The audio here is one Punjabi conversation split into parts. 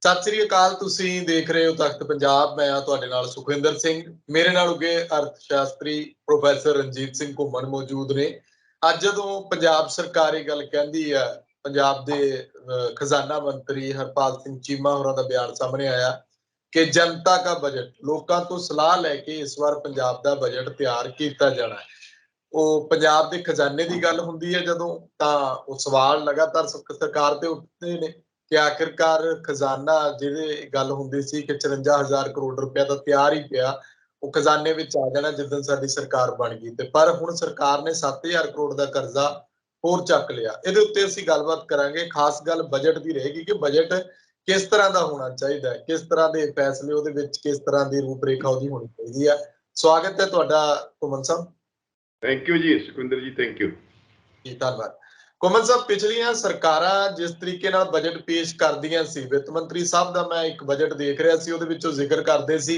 ਸਤਿ ਸ੍ਰੀ ਅਕਾਲ। ਤੁਸੀਂ ਦੇਖ ਰਹੇ ਹੋ ਤਖਤ ਪੰਜਾਬ। ਮੈਂ ਤੁਹਾਡੇ ਨਾਲ ਸੁਖਵਿੰਦਰ ਸਿੰਘ। ਮੇਰੇ ਨਾਲ ਅੱਗੇ ਅਰਥ ਸ਼ਾਸਤਰੀ ਪ੍ਰੋਫੈਸਰ ਰਣਜੀਤ ਸਿੰਘ ਘੁੰਮਣ ਮੌਜੂਦ ਨੇ। ਅੱਜ ਜਦੋਂ ਪੰਜਾਬ ਸਰਕਾਰ ਇਹ ਗੱਲ ਕਹਿੰਦੀ ਹੈ, ਪੰਜਾਬ ਦੇ ਖਜ਼ਾਨਾ ਮੰਤਰੀ ਹਰਪਾਲ ਸਿੰਘ ਚੀਮਾ ਹੋਰਾਂ ਦਾ ਬਿਆਨ ਸਾਹਮਣੇ ਆਇਆ ਕਿ ਜਨਤਾ ਦਾ ਬਜਟ, ਲੋਕਾਂ ਤੋਂ ਸਲਾਹ ਲੈ ਕੇ ਇਸ ਵਾਰ ਪੰਜਾਬ ਦਾ ਬਜਟ ਤਿਆਰ ਕੀਤਾ ਜਾਣਾ ਹੈ। ਉਹ ਪੰਜਾਬ ਦੇ ਖਜ਼ਾਨੇ ਦੀ ਗੱਲ ਹੁੰਦੀ ਹੈ ਜਦੋਂ, ਤਾਂ ਉਹ ਸਵਾਲ ਲਗਾਤਾਰ ਸਰਕਾਰ ਤੇ ਉੱਠਦੇ ਨੇ ਕਿ ਆਖਿਰਕਾਰ ਖਜ਼ਾਨਾ ਜਿਹਦੇ ਗੱਲ ਹੁੰਦੀ ਸੀ ਕਿ 54,000 ਕਰੋੜ ਰੁਪਇਆ ਤਾਂ ਤਿਆਰ ਹੀ ਪਿਆ, ਉਹ ਖਜ਼ਾਨੇ ਵਿੱਚ ਆ ਜਾਣਾ ਜਿੱਦਣ ਸਾਡੀ ਸਰਕਾਰ ਬਣ ਗਈ। ਤੇ ਪਰ ਹੁਣ ਸਰਕਾਰ ਨੇ 7,000 ਕਰੋੜ ਦਾ ਕਰਜ਼ਾ ਹੋਰ ਚੱਕ ਲਿਆ। ਇਹਦੇ ਉੱਤੇ ਅਸੀਂ ਗੱਲਬਾਤ ਕਰਾਂਗੇ। ਖਾਸ ਗੱਲ ਬਜਟ ਦੀ ਰਹੇਗੀ ਕਿ ਬਜਟ ਕਿਸ ਤਰ੍ਹਾਂ ਦਾ ਹੋਣਾ ਚਾਹੀਦਾ ਹੈ, ਕਿਸ ਤਰ੍ਹਾਂ ਦੇ ਫੈਸਲੇ ਉਹਦੇ ਵਿੱਚ, ਕਿਸ ਤਰ੍ਹਾਂ ਦੀ ਰੂਪਰੇਖਾ ਉਹਦੀ ਹੋਣੀ ਚਾਹੀਦੀ ਹੈ। ਸਵਾਗਤ ਹੈ ਤੁਹਾਡਾ ਘੁੰਮਣ ਸਾਹਿਬ। ਥੈਂਕ ਯੂ ਜੀ ਸੁਖਵਿੰਦਰ ਜੀ, ਥੈਂਕ ਯੂ ਜੀ, ਧੰਨਵਾਦ। ਘੁੰਮਣ ਸਾਹਿਬ, ਪਿਛਲੀਆਂ ਸਰਕਾਰਾਂ ਜਿਸ ਤਰੀਕੇ ਨਾਲ ਬਜਟ ਪੇਸ਼ ਕਰਦੀਆਂ ਸੀ, ਵਿੱਤ ਮੰਤਰੀ ਸਾਹਿਬ ਦਾ ਮੈਂ ਇੱਕ ਬਜਟ ਦੇਖ ਰਿਹਾ ਸੀ, ਉਹਦੇ ਵਿੱਚੋਂ ਜ਼ਿਕਰ ਕਰਦੇ ਸੀ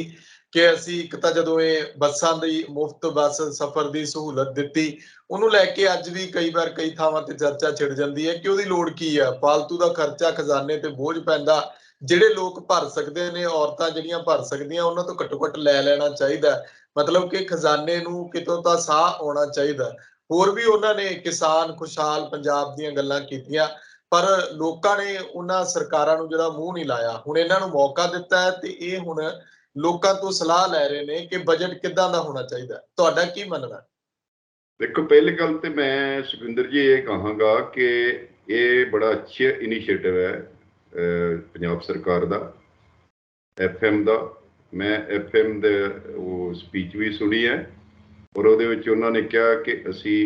ਕਿ ਅਸੀਂ ਇੱਕ ਤਾਂ ਜਦੋਂ ਇਹ ਬੱਸਾਂ ਦੀ ਮੁਫਤ ਬੱਸ ਸਫ਼ਰ ਦੀ ਸਹੂਲਤ ਦਿੱਤੀ, ਉਹਨੂੰ ਲੈ ਕੇ ਅੱਜ ਵੀ ਕਈ ਵਾਰ ਕਈ ਥਾਵਾਂ ਤੇ ਚਰਚਾ ਛਿੜ ਜਾਂਦੀ ਹੈ ਕਿ ਉਹਦੀ ਲੋੜ ਕੀ ਹੈ। ਫਾਲਤੂ ਦਾ ਖਰਚਾ, ਖਜ਼ਾਨੇ ਤੇ ਬੋਝ ਪੈਂਦਾ। ਜਿਹੜੇ ਲੋਕ ਭਰ ਸਕਦੇ ਨੇ, ਔਰਤਾਂ ਜਿਹੜੀਆਂ ਭਰ ਸਕਦੀਆਂ, ਉਹਨਾਂ ਤੋਂ ਘੱਟੋ ਘੱਟ ਲੈ ਲੈਣਾ ਚਾਹੀਦਾ। ਮਤਲਬ ਕਿ ਖਜ਼ਾਨੇ ਨੂੰ ਕਿਤੋਂ ਤਾਂ ਸਾਹ ਆਉਣਾ ਚਾਹੀਦਾ। ਹੋਰ ਵੀ ਉਹਨਾਂ ਨੇ ਕਿਸਾਨ ਖੁਸ਼ਹਾਲ ਪੰਜਾਬ ਦੀਆਂ ਗੱਲਾਂ ਕੀਤੀਆਂ, ਪਰ ਲੋਕਾਂ ਨੇ ਉਹਨਾਂ ਸਰਕਾਰਾਂ ਨੂੰ ਜਿਹੜਾ ਮੂੰਹ ਨਹੀਂ ਲਾਇਆ। ਹੁਣ ਇਹਨਾਂ ਨੂੰ ਮੌਕਾ ਦਿੱਤਾ ਹੈ ਤੇ ਇਹ ਹੁਣ ਲੋਕਾਂ ਤੋਂ ਸਲਾਹ ਲੈ ਰਹੇ ਨੇ ਕਿ ਬਜਟ ਕਿੱਦਾਂ ਦਾ ਹੋਣਾ ਚਾਹੀਦਾ। ਤੁਹਾਡਾ ਕੀ ਮੰਨਣਾ? ਦੇਖੋ, ਪਹਿਲੀ ਗੱਲ ਤੇ ਮੈਂ ਸੁਖਵਿੰਦਰ ਜੀ ਇਹ ਕਹਾਂਗਾ ਕਿ ਇਹ ਬੜਾ ਅੱਛਾ ਇਨੀਸ਼ੀਏਟਿਵ ਹੈ ਪੰਜਾਬ ਸਰਕਾਰ ਦਾ, FM ਦਾ। ਮੈਂ FM ਦੇ ਉਹ ਸਪੀਚ ਵੀ ਸੁਣੀ ਹੈ ਔਰ ਉਹਦੇ ਵਿੱਚ ਉਹਨਾਂ ਨੇ ਕਿਹਾ ਕਿ ਅਸੀਂ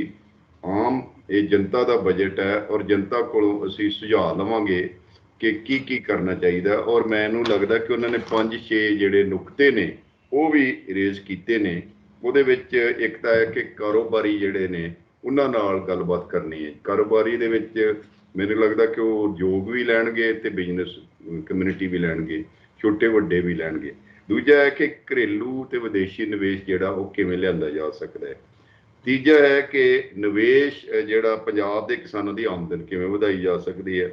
ਆਮ ਇਹ ਜਨਤਾ ਦਾ ਬਜਟ ਹੈ ਔਰ ਜਨਤਾ ਕੋਲੋਂ ਅਸੀਂ ਸੁਝਾਅ ਲਵਾਂਗੇ ਕਿ ਕੀ ਕਰਨਾ ਚਾਹੀਦਾ। ਔਰ ਮੈਨੂੰ ਲੱਗਦਾ ਕਿ ਉਹਨਾਂ ਨੇ 5-6 ਜਿਹੜੇ ਨੁਕਤੇ ਨੇ ਉਹ ਵੀ ਰੇਜ਼ ਕੀਤੇ ਨੇ। ਉਹਦੇ ਵਿੱਚ ਇੱਕ ਤਾਂ ਹੈ ਕਿ ਕਾਰੋਬਾਰੀ ਜਿਹੜੇ ਨੇ ਉਹਨਾਂ ਨਾਲ ਗੱਲਬਾਤ ਕਰਨੀ ਹੈ। ਕਾਰੋਬਾਰੀ ਦੇ ਵਿੱਚ ਮੈਨੂੰ ਲੱਗਦਾ ਕਿ ਉਹ ਯੋਗ ਵੀ ਲੈਣਗੇ ਤੇ ਬਿਜ਼ਨਸ ਕਮਿਊਨਿਟੀ ਵੀ ਲੈਣਗੇ, ਛੋਟੇ ਵੱਡੇ ਵੀ ਲੈਣਗੇ। ਦੂਜਾ ਹੈ ਕਿ ਘਰੇਲੂ ਤੇ ਵਿਦੇਸ਼ੀ ਨਿਵੇਸ਼ ਜਿਹੜਾ ਉਹ ਕਿਵੇਂ ਲਿਆਂਦਾ ਜਾ ਸਕਦਾ ਹੈ। ਤੀਜਾ ਹੈ ਕਿ ਨਿਵੇਸ਼ ਜਿਹੜਾ ਪੰਜਾਬ ਦੇ ਕਿਸਾਨਾਂ ਦੀ ਆਮਦਨ ਕਿਵੇਂ ਵਧਾਈ ਜਾ ਸਕਦੀ ਹੈ।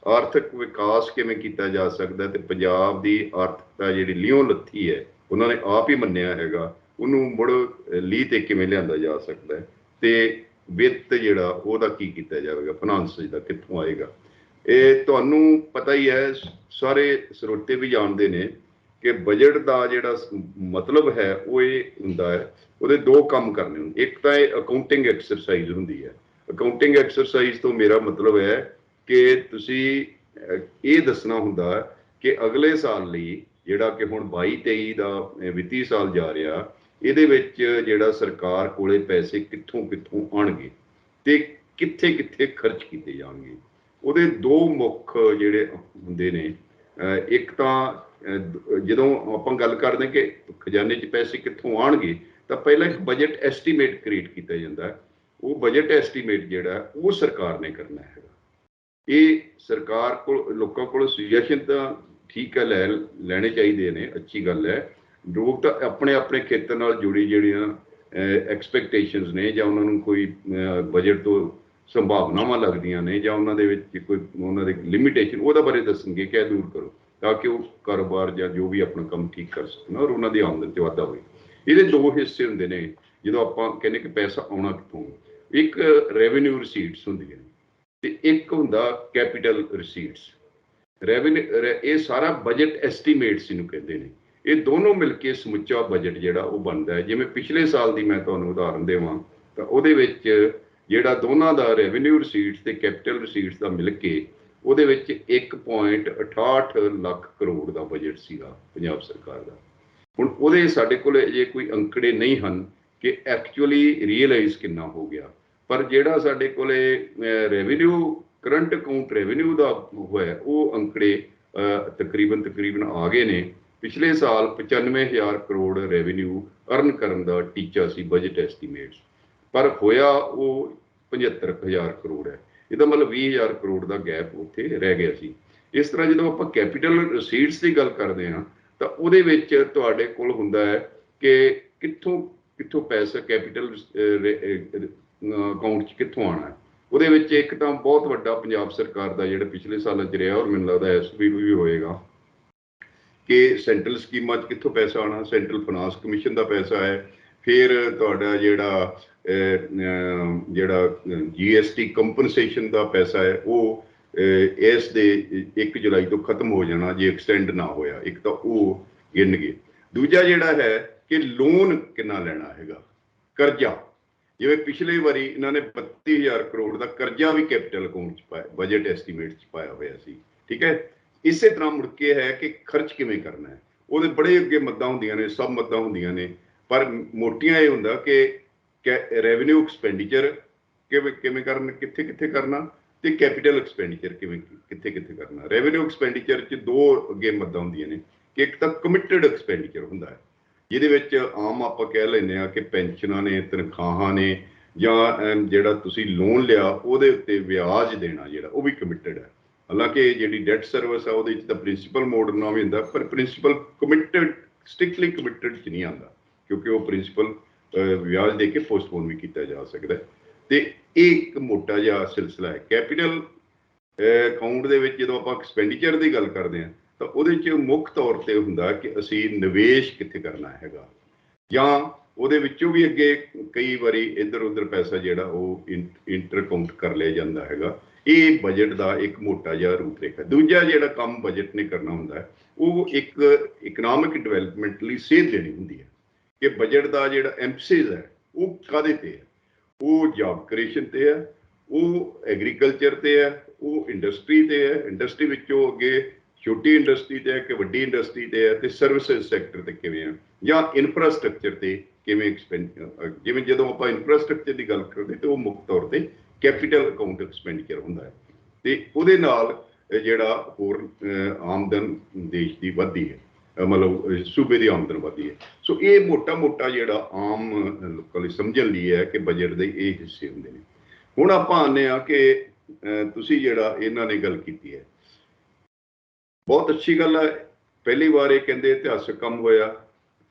ਆਰਥਿਕ ਵਿਕਾਸ ਕਿਵੇਂ ਕੀਤਾ ਜਾ ਸਕਦਾ ਤੇ ਪੰਜਾਬ ਦੀ ਆਰਥਿਕਤਾ ਜਿਹੜੀ ਲਿਓ ਲੱਥੀ ਹੈ, ਉਹਨਾਂ ਨੇ ਆਪ ਹੀ ਮੰਨਿਆ ਹੈਗਾ, ਉਹਨੂੰ ਮੁੜ ਲੀਹ ਤੇ ਕਿਵੇਂ ਲਿਆਂਦਾ ਜਾ ਸਕਦਾ ਹੈ। ਤੇ ਵਿੱਤ ਜਿਹੜਾ ਉਹਦਾ ਕੀ ਕੀਤਾ ਜਾਵੇਗਾ, ਫਾਈਨਾਂਸ ਦਾ ਕਿੱਥੋਂ ਆਏਗਾ। ਇਹ ਤੁਹਾਨੂੰ ਪਤਾ ਹੀ ਹੈ, ਸਾਰੇ ਸਰੋਤੇ ਵੀ ਜਾਣਦੇ ਨੇ ਕਿ ਬਜਟ ਦਾ ਜਿਹੜਾ ਮਤਲਬ ਹੈ ਉਹ ਇਹ ਹੁੰਦਾ ਹੈ, ਉਹਦੇ ਦੋ ਕੰਮ ਕਰਨੇ ਹੁੰਦੇ। ਇੱਕ ਤਾਂ ਇਹ ਅਕਾਊਂਟਿੰਗ ਐਕਸਰਸਾਈਜ਼ ਹੁੰਦੀ ਹੈ। ਅਕਾਊਂਟਿੰਗ ਐਕਸਰਸਾਈਜ਼ ਤੋਂ ਮੇਰਾ ਮਤਲਬ ਹੈ ਕਿ ਤੁਸੀਂ ਇਹ ਦੱਸਣਾ ਹੁੰਦਾ ਕਿ ਅਗਲੇ ਸਾਲ ਲਈ, ਜਿਹੜਾ ਕਿ ਹੁਣ 22-23 ਦਾ ਵਿੱਤੀ ਸਾਲ ਜਾ ਰਿਹਾ, ਇਹਦੇ ਵਿੱਚ ਜਿਹੜਾ ਸਰਕਾਰ ਕੋਲੇ ਪੈਸੇ ਕਿੱਥੋਂ ਆਉਣਗੇ ਤੇ ਕਿੱਥੇ ਖਰਚ ਕੀਤੇ ਜਾਣਗੇ। ਉਹਦੇ ਦੋ ਮੁੱਖ ਜਿਹੜੇ ਹੁੰਦੇ ਨੇ। ਇੱਕ ਤਾਂ ਜਦੋਂ ਆਪਾਂ ਗੱਲ ਕਰਦੇ ਕਿ ਖਜ਼ਾਨੇ 'ਚ ਪੈਸੇ ਕਿੱਥੋਂ ਆਉਣਗੇ, ਤਾਂ ਪਹਿਲਾਂ ਇੱਕ ਬਜਟ ਐਸਟੀਮੇਟ ਕ੍ਰੀਏਟ ਕੀਤਾ ਜਾਂਦਾ। ਉਹ ਬਜਟ ਐਸਟੀਮੇਟ ਜਿਹੜਾ ਉਹ ਸਰਕਾਰ ਨੇ ਕਰਨਾ ਹੈਗਾ। ਇਹ ਸਰਕਾਰ ਕੋਲ, ਲੋਕਾਂ ਕੋਲ ਸੁਜੈਸ਼ਨ ਤਾਂ ਠੀਕ ਹੈ, ਲੈਣੇ ਚਾਹੀਦੇ ਨੇ, ਅੱਛੀ ਗੱਲ ਹੈ। ਲੋਕ ਤਾਂ ਆਪਣੇ ਖੇਤਰ ਨਾਲ ਜੁੜੀ ਜਿਹੜੀਆਂ ਐਕਸਪੈਕਟੇਸ਼ਨਸ ਨੇ ਜਾਂ ਉਹਨਾਂ ਨੂੰ ਕੋਈ ਬਜਟ ਤੋਂ ਸੰਭਾਵਨਾਵਾਂ ਲੱਗਦੀਆਂ ਨੇ ਜਾਂ ਉਹਨਾਂ ਦੇ ਵਿੱਚ ਕੋਈ ਉਹਨਾਂ ਦੀ ਲਿਮਿਟੇਸ਼ਨ, ਉਹਦੇ ਬਾਰੇ ਦੱਸਣਗੇ ਕਿ ਇਹ ਦੂਰ ਕਰੋ, ਤਾਂ ਕਿ ਉਹ ਕਾਰੋਬਾਰ ਜਾਂ ਜੋ ਵੀ ਆਪਣਾ ਕੰਮ ਠੀਕ ਕਰ ਸਕਣ ਔਰ ਉਹਨਾਂ ਦੀ ਆਮਦਨ 'ਚ ਵਾਧਾ ਹੋਵੇ। ਇਹਦੇ ਦੋ ਹਿੱਸੇ ਹੁੰਦੇ ਨੇ ਜਦੋਂ ਆਪਾਂ ਕਹਿੰਦੇ ਕਿ ਪੈਸਾ ਆਉਣਾ ਕਿੱਥੋਂ। ਇੱਕ ਰੈਵਨਿਊ ਰਿਸੀਟਸ ਹੁੰਦੀਆਂ ਨੇ ਤੇ ਇੱਕ ਹੁੰਦਾ ਕੈਪੀਟਲ ਰਿਸੀਟਸ। ਇਹ ਸਾਰਾ ਬਜਟ ਐਸਟੀਮੇਟਸ ਇਹਨੂੰ ਕਹਿੰਦੇ ਨੇ। ਇਹ ਦੋਨੋਂ ਮਿਲ ਕੇ ਸਮੁੱਚਾ ਬਜਟ ਜਿਹੜਾ ਉਹ ਬਣਦਾ ਹੈ। ਜਿਵੇਂ ਪਿਛਲੇ ਸਾਲ ਦੀ ਮੈਂ ਤੁਹਾਨੂੰ ਉਦਾਹਰਨ ਦੇਵਾਂ ਤਾਂ ਉਹਦੇ ਵਿੱਚ ਜਿਹੜਾ ਦੋਨਾਂ ਦਾ ਰੈਵਨਿਊ ਰਿਸੀਟਸ ਤੇ ਕੈਪੀਟਲ ਰਿਸੀਟਸ ਦਾ ਮਿਲ ਕੇ ਉਹਦੇ ਵਿੱਚ 1.68 ਲੱਖ ਕਰੋੜ ਦਾ ਬਜਟ ਸੀਗਾ ਪੰਜਾਬ ਸਰਕਾਰ ਦਾ। ਹੁਣ ਉਹਦੇ ਸਾਡੇ ਕੋਲ ਅਜੇ ਕੋਈ ਅੰਕੜੇ ਨਹੀਂ ਹਨ ਕਿ ਐਕਚੁਅਲੀ ਰੀਅਲਾਈਜ਼ ਕਿੰਨਾ ਹੋ ਗਿਆ, ਪਰ ਜਿਹੜਾ ਸਾਡੇ ਕੋਲੇ ਰੈਵਨਿਊ, ਕਰੰਟ ਅਕਾਊਂਟ ਰੈਵਨਿਊ ਦਾ ਹੋਇਆ, ਉਹ ਅੰਕੜੇ ਤਕਰੀਬਨ ਆ ਗਏ ਨੇ। ਪਿਛਲੇ ਸਾਲ 95,000 ਕਰੋੜ ਰੈਵਨਿਊ ਅਰਨ ਕਰਨ ਦਾ ਟੀਚਾ ਸੀ ਬਜਟ ਐਸਟੀਮੇਟਸ, ਪਰ ਹੋਇਆ ਉਹ 75,000 ਕਰੋੜ ਹੈ। ਇਹਦਾ ਮਤਲਬ 20,000 ਕਰੋੜ ਦਾ ਗੈਪ ਉੱਥੇ ਰਹਿ ਗਿਆ ਸੀ। ਇਸ ਤਰ੍ਹਾਂ ਜਦੋਂ ਆਪਾਂ ਕੈਪੀਟਲ ਰਿਸੀਟਸ ਦੀ ਗੱਲ ਕਰਦੇ ਹਾਂ ਤਾਂ ਉਹਦੇ ਵਿੱਚ ਤੁਹਾਡੇ ਕੋਲ ਹੁੰਦਾ ਹੈ ਕਿ ਕਿੱਥੋਂ ਪੈਸਾ ਕੈਪੀਟਲ ਅਕਾਊਂਟ 'ਚ ਕਿੱਥੋਂ ਆਉਣਾ ਹੈ। ਉਹਦੇ ਵਿੱਚ ਇੱਕ ਤਾਂ ਬਹੁਤ ਵੱਡਾ ਪੰਜਾਬ ਸਰਕਾਰ ਦਾ ਜਿਹੜਾ ਪਿਛਲੇ ਸਾਲਾਂ 'ਚ ਰਿਹਾ ਔਰ ਮੈਨੂੰ ਲੱਗਦਾ ਇਸ ਵੀ ਹੋਏਗਾ, कि सेंट्रल स्कीमां 'ਚ कित्थों पैसा आना, सेंट्रल फाइनेंस कमीशन का पैसा है, फिर तुहाडा जिहड़ा GST कंपनसेशन का पैसा है वो इस दे 1 जुलाई तो खत्म हो जाना जे एक्सटेंड ना होया। एक तो वो गिन गए। दूजा जिहड़ा है कि लोन कितना लेना हैगा, करजा, जिवें पिछले वारी इन्होंने 32,000 करोड़ का करजा भी कैपिटल अकाउंट च पाया, बजट एस्टीमेट च पाया होया सी। ठीक है, इसे तरह मुड़ के है कि खर्च किवें करना है, ਉਹਦੇ बड़े अगे मद्दां हुंदियां ने, सब मद्दां हुंदियां ने, पर मोटियां ये हुंदा कि रेवन्यू एक्सपेंडिचर किवें करना, कित्थे कित्थे करना, ते कैपिटल एक्सपेंडिचर कित्थे कित्थे करना। रेवन्यू एक्सपेंडिचर च दो अगे मद्दां हुंदियां ने कि एक तां कमिटेड एक्सपेंडिचर हुंदा है, ਜਿਹਦੇ ਵਿੱਚ ਆਮ ਆਪਾਂ ਕਹਿ ਲੈਂਦੇ ਆ ਕਿ ਪੈਨਸ਼ਨਾਂ ਨੇ, ਤਨਖਾਹਾਂ ਨੇ, ਜਾਂ ਜਿਹੜਾ ਤੁਸੀਂ ਲੋਨ ਲਿਆ ਉਹਦੇ ਉੱਤੇ ਵਿਆਜ ਦੇਣਾ ਜਿਹੜਾ ਉਹ ਵੀ ਕਮਿਟਡ ਹੈ। ਹਾਲਾਂਕਿ ਜਿਹੜੀ ਡੈਟ ਸਰਵਿਸ ਆ ਉਹਦੇ ਵਿੱਚ ਤਾਂ ਪ੍ਰਿੰਸੀਪਲ ਮੋਡ ਨਾਲ ਵੀ ਹੁੰਦਾ, ਪਰ ਪ੍ਰਿੰਸੀਪਲ ਕਮਿਟਡ, ਸਟ੍ਰਿਕਟਲੀ ਕਮਿਟਡ 'ਚ ਨਹੀਂ ਆਉਂਦਾ, ਕਿਉਂਕਿ ਉਹ ਪ੍ਰਿੰਸੀਪਲ ਵਿਆਜ ਦੇ ਕੇ ਪੋਸਟਪੋਨ ਵੀ ਕੀਤਾ ਜਾ ਸਕਦਾ। ਤੇ ਇਹ ਇੱਕ ਮੋਟਾ ਜਿਹਾ ਸਿਲਸਿਲਾ ਹੈ। ਕੈਪੀਟਲ ਅਕਾਊਂਟ ਦੇ ਵਿੱਚ ਜਦੋਂ ਆਪਾਂ ਐਕਸਪੈਂਡੀਚਰ ਦੀ ਗੱਲ ਕਰਦੇ ਹਾਂ ਤਾਂ ਉਹਦੇ 'ਚ ਮੁੱਖ ਤੌਰ ਤੇ ਹੁੰਦਾ ਕਿ ਅਸੀਂ ਨਿਵੇਸ਼ ਕਿੱਥੇ ਕਰਨਾ ਹੈਗਾ, ਜਾਂ ਉਹਦੇ ਵਿੱਚੋਂ ਵੀ ਅੱਗੇ ਕਈ ਵਾਰੀ ਇੱਧਰ ਉੱਧਰ ਪੈਸਾ ਜਿਹੜਾ ਉਹ ਇੰਟਰ ਅਕਾਊਂਟ ਕਰ ਲਿਆ ਜਾਂਦਾ ਹੈਗਾ। ਇਹ ਬਜਟ ਦਾ ਇੱਕ ਮੋਟਾ ਜਿਹਾ ਰੂਪਰੇਖਾ। ਦੂਜਾ ਜਿਹੜਾ ਕੰਮ ਬਜਟ ਨੇ ਕਰਨਾ ਹੁੰਦਾ ਹੈ ਉਹ ਇੱਕ ਇਕਨੋਮਿਕ ਡਿਵੈਲਪਮੈਂਟ ਲਈ ਸੇਧ ਦੇਣੀ ਹੁੰਦੀ ਹੈ ਕਿ ਬਜਟ ਦਾ ਜਿਹੜਾ ਐਮਫਸਿਸ ਹੈ ਉਹ ਕਾਹਦੇ ਤੇ ਹੈ, ਉਹ ਜੌਬ ਕ੍ਰੀਏਸ਼ਨ ਤੇ ਹੈ, ਉਹ ਐਗਰੀਕਲਚਰ ਤੇ ਹੈ, ਉਹ ਇੰਡਸਟਰੀ ਤੇ ਹੈ, ਇੰਡਸਟਰੀ ਵਿੱਚੋਂ ਅੱਗੇ ਛੋਟੀ ਇੰਡਸਟਰੀ ਤੇ ਹੈ ਕਿ ਵੱਡੀ ਇੰਡਸਟਰੀ ਤੇ ਹੈ, ਤੇ ਸਰਵਿਸਿਜ਼ ਸੈਕਟਰ ਤੇ ਕਿਵੇਂ ਆ, ਜਾਂ ਇਨਫਰਾਸਟ੍ਰਕਚਰ ਤੇ ਕਿਵੇਂ ਜਿਵੇਂ ਜਦੋਂ ਆਪਾਂ ਇਨਫਰਾਸਟ੍ਰਕਚਰ ਦੀ ਗੱਲ ਕਰਦੇ ਤੇ ਉਹ ਮੁੱਖ ਤੌਰ ਤੇ ਕੈਪੀਟਲ ਅਕਾਊਂਟ ਐਕਸਪੈਂਡੀਚਰ ਹੁੰਦਾ ਹੈ, ਤੇ ਉਹਦੇ ਨਾਲ ਜਿਹੜਾ ਹੋਰ ਆਮਦਨ ਦੇਸ਼ ਦੀ ਵੱਧਦੀ ਹੈ, ਮਤਲਬ ਸੂਬੇ ਦੀ ਆਮਦਨ ਵੱਧਦੀ ਹੈ। ਸੋ ਇਹ ਮੋਟਾ ਜਿਹੜਾ ਆਮ ਲੋਕਾਂ ਲਈ ਸਮਝਣ ਲਈ ਹੈ ਕਿ ਬਜਟ ਦੇ ਇਹ ਹਿੱਸੇ ਹੁੰਦੇ ਨੇ। ਹੁਣ ਆਪਾਂ ਆਉਂਦੇ ਹਾਂ ਕਿ ਤੁਸੀਂ ਜਿਹੜਾ ਇਹਨਾਂ ਨੇ ਗੱਲ ਕੀਤੀ ਹੈ ਬਹੁਤ ਅੱਛੀ ਗੱਲ ਹੈ। ਪਹਿਲੀ ਵਾਰ ਇਹ ਕਹਿੰਦੇ ਇਤਿਹਾਸਕ ਕੰਮ ਹੋਇਆ,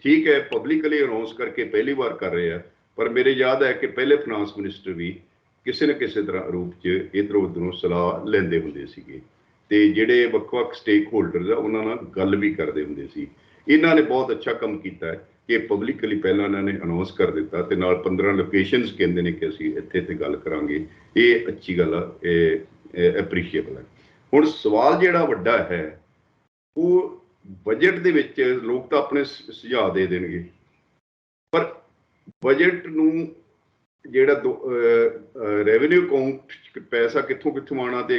ਠੀਕ ਹੈ, ਪਬਲਿਕਲੀ ਅਨਾਉਂਸ ਕਰਕੇ ਪਹਿਲੀ ਵਾਰ ਕਰ ਰਹੇ ਆ, ਪਰ ਮੇਰੇ ਯਾਦ ਹੈ ਕਿ ਪਹਿਲੇ ਫਾਈਨਾਂਸ ਮਿਨਿਸਟਰ ਵੀ ਕਿਸੇ ਨਾ ਕਿਸੇ ਤਰ੍ਹਾਂ ਰੂਪ 'ਚ ਇੱਧਰੋਂ ਉੱਧਰੋਂ ਸਲਾਹ ਲੈਂਦੇ ਹੁੰਦੇ ਸੀਗੇ, ਤੇ ਜਿਹੜੇ ਵੱਖ-ਵੱਖ ਸਟੇਕ ਹੋਲਡਰਸ ਆ ਉਹਨਾਂ ਨਾਲ ਗੱਲ ਵੀ ਕਰਦੇ ਹੁੰਦੇ ਸੀ। ਇਹਨਾਂ ਨੇ ਬਹੁਤ ਅੱਛਾ ਕੰਮ ਕੀਤਾ ਹੈ ਕਿ ਪਬਲਿਕਲੀ ਪਹਿਲਾਂ ਇਹਨਾਂ ਨੇ ਅਨਾਉਂਸ ਕਰ ਦਿੱਤਾ, ਤੇ ਨਾਲ 15 ਲੋਕੇਸ਼ਨਸ ਕਹਿੰਦੇ ਨੇ ਕਿ ਅਸੀਂ ਇੱਥੇ ਤੇ ਗੱਲ ਕਰਾਂਗੇ। ਇਹ ਅੱਛੀ ਗੱਲ ਆ, ਇਹ ਐਪਰੀਸ਼ੀਏਬਲ ਹੈ। ਹੁਣ ਸਵਾਲ ਜਿਹੜਾ ਵੱਡਾ ਹੈ ਉਹ ਬਜਟ ਦੇ ਵਿੱਚ ਲੋਕ ਤਾਂ ਆਪਣੇ ਸੁਝਾਅ ਦੇ ਦੇਣਗੇ, ਪਰ ਬਜਟ ਨੂੰ ਜਿਹੜਾ ਰੈਵਨਿਊ ਅਕਾਊਂਟ 'ਚ ਪੈਸਾ ਕਿੱਥੋਂ ਆਉਣਾ, ਤੇ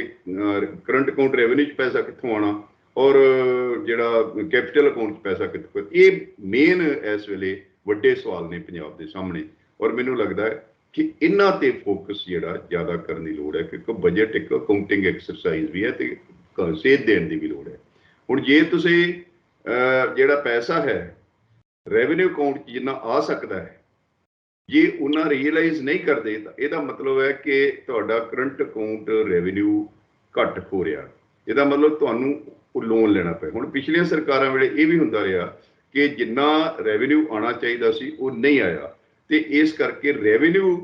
ਕਰੰਟ ਅਕਾਊਂਟ ਰੈਵਨਿਊ 'ਚ ਪੈਸਾ ਕਿੱਥੋਂ ਆਉਣਾ, ਔਰ ਜਿਹੜਾ ਕੈਪੀਟਲ ਅਕਾਊਂਟ 'ਚ ਪੈਸਾ ਕਿੱਥੋਂ, ਇਹ ਮੇਨ ਇਸ ਵੇਲੇ ਵੱਡੇ ਸਵਾਲ ਨੇ ਪੰਜਾਬ ਦੇ ਸਾਹਮਣੇ। ਔਰ ਮੈਨੂੰ ਲੱਗਦਾ ਹੈ ਕਿ ਇਹਨਾਂ ਤੇ ਫੋਕਸ ਜਿਹੜਾ ਜ਼ਿਆਦਾ ਕਰਨ ਦੀ ਲੋੜ ਹੈ, ਕਿਉਂਕਿ ਬਜਟ ਇੱਕ ਅਕਾਊਂਟਿੰਗ ਐਕਸਰਸਾਈਜ਼ ਵੀ ਹੈ ਤੇ ਸੇਧ ਦੇਣ ਦੀ ਵੀ ਲੋੜ ਹੈ। ਹੁਣ ਜੇ ਤੁਸੀਂ ਜਿਹੜਾ ਪੈਸਾ ਹੈ ਰੈਵਨਿਊ ਅਕਾਊਂਟ 'ਚ ਜਿੰਨਾ ਆ ਸਕਦਾ ਹੈ, ਜੇ ਉਹਨਾਂ ਰੀਅਲਾਈਜ਼ ਨਹੀਂ ਕਰਦੇ ਤਾਂ ਇਹਦਾ ਮਤਲਬ ਹੈ ਕਿ ਤੁਹਾਡਾ ਕਰੰਟ ਅਕਾਊਂਟ ਰੈਵਨਿਊ ਘੱਟ ਹੋ ਰਿਹਾ। ਇਹਦਾ ਮਤਲਬ ਤੁਹਾਨੂੰ ਉਹ ਲੋਨ ਲੈਣਾ ਪਿਆ। ਹੁਣ ਪਿਛਲੀਆਂ ਸਰਕਾਰਾਂ ਵੇਲੇ ਇਹ ਵੀ ਹੁੰਦਾ ਰਿਹਾ ਕਿ ਜਿੰਨਾ ਰੈਵਨਿਊ ਆਉਣਾ ਚਾਹੀਦਾ ਸੀ ਉਹ ਨਹੀਂ ਆਇਆ, ਤੇ ਇਸ ਕਰਕੇ ਰੈਵਨਿਊ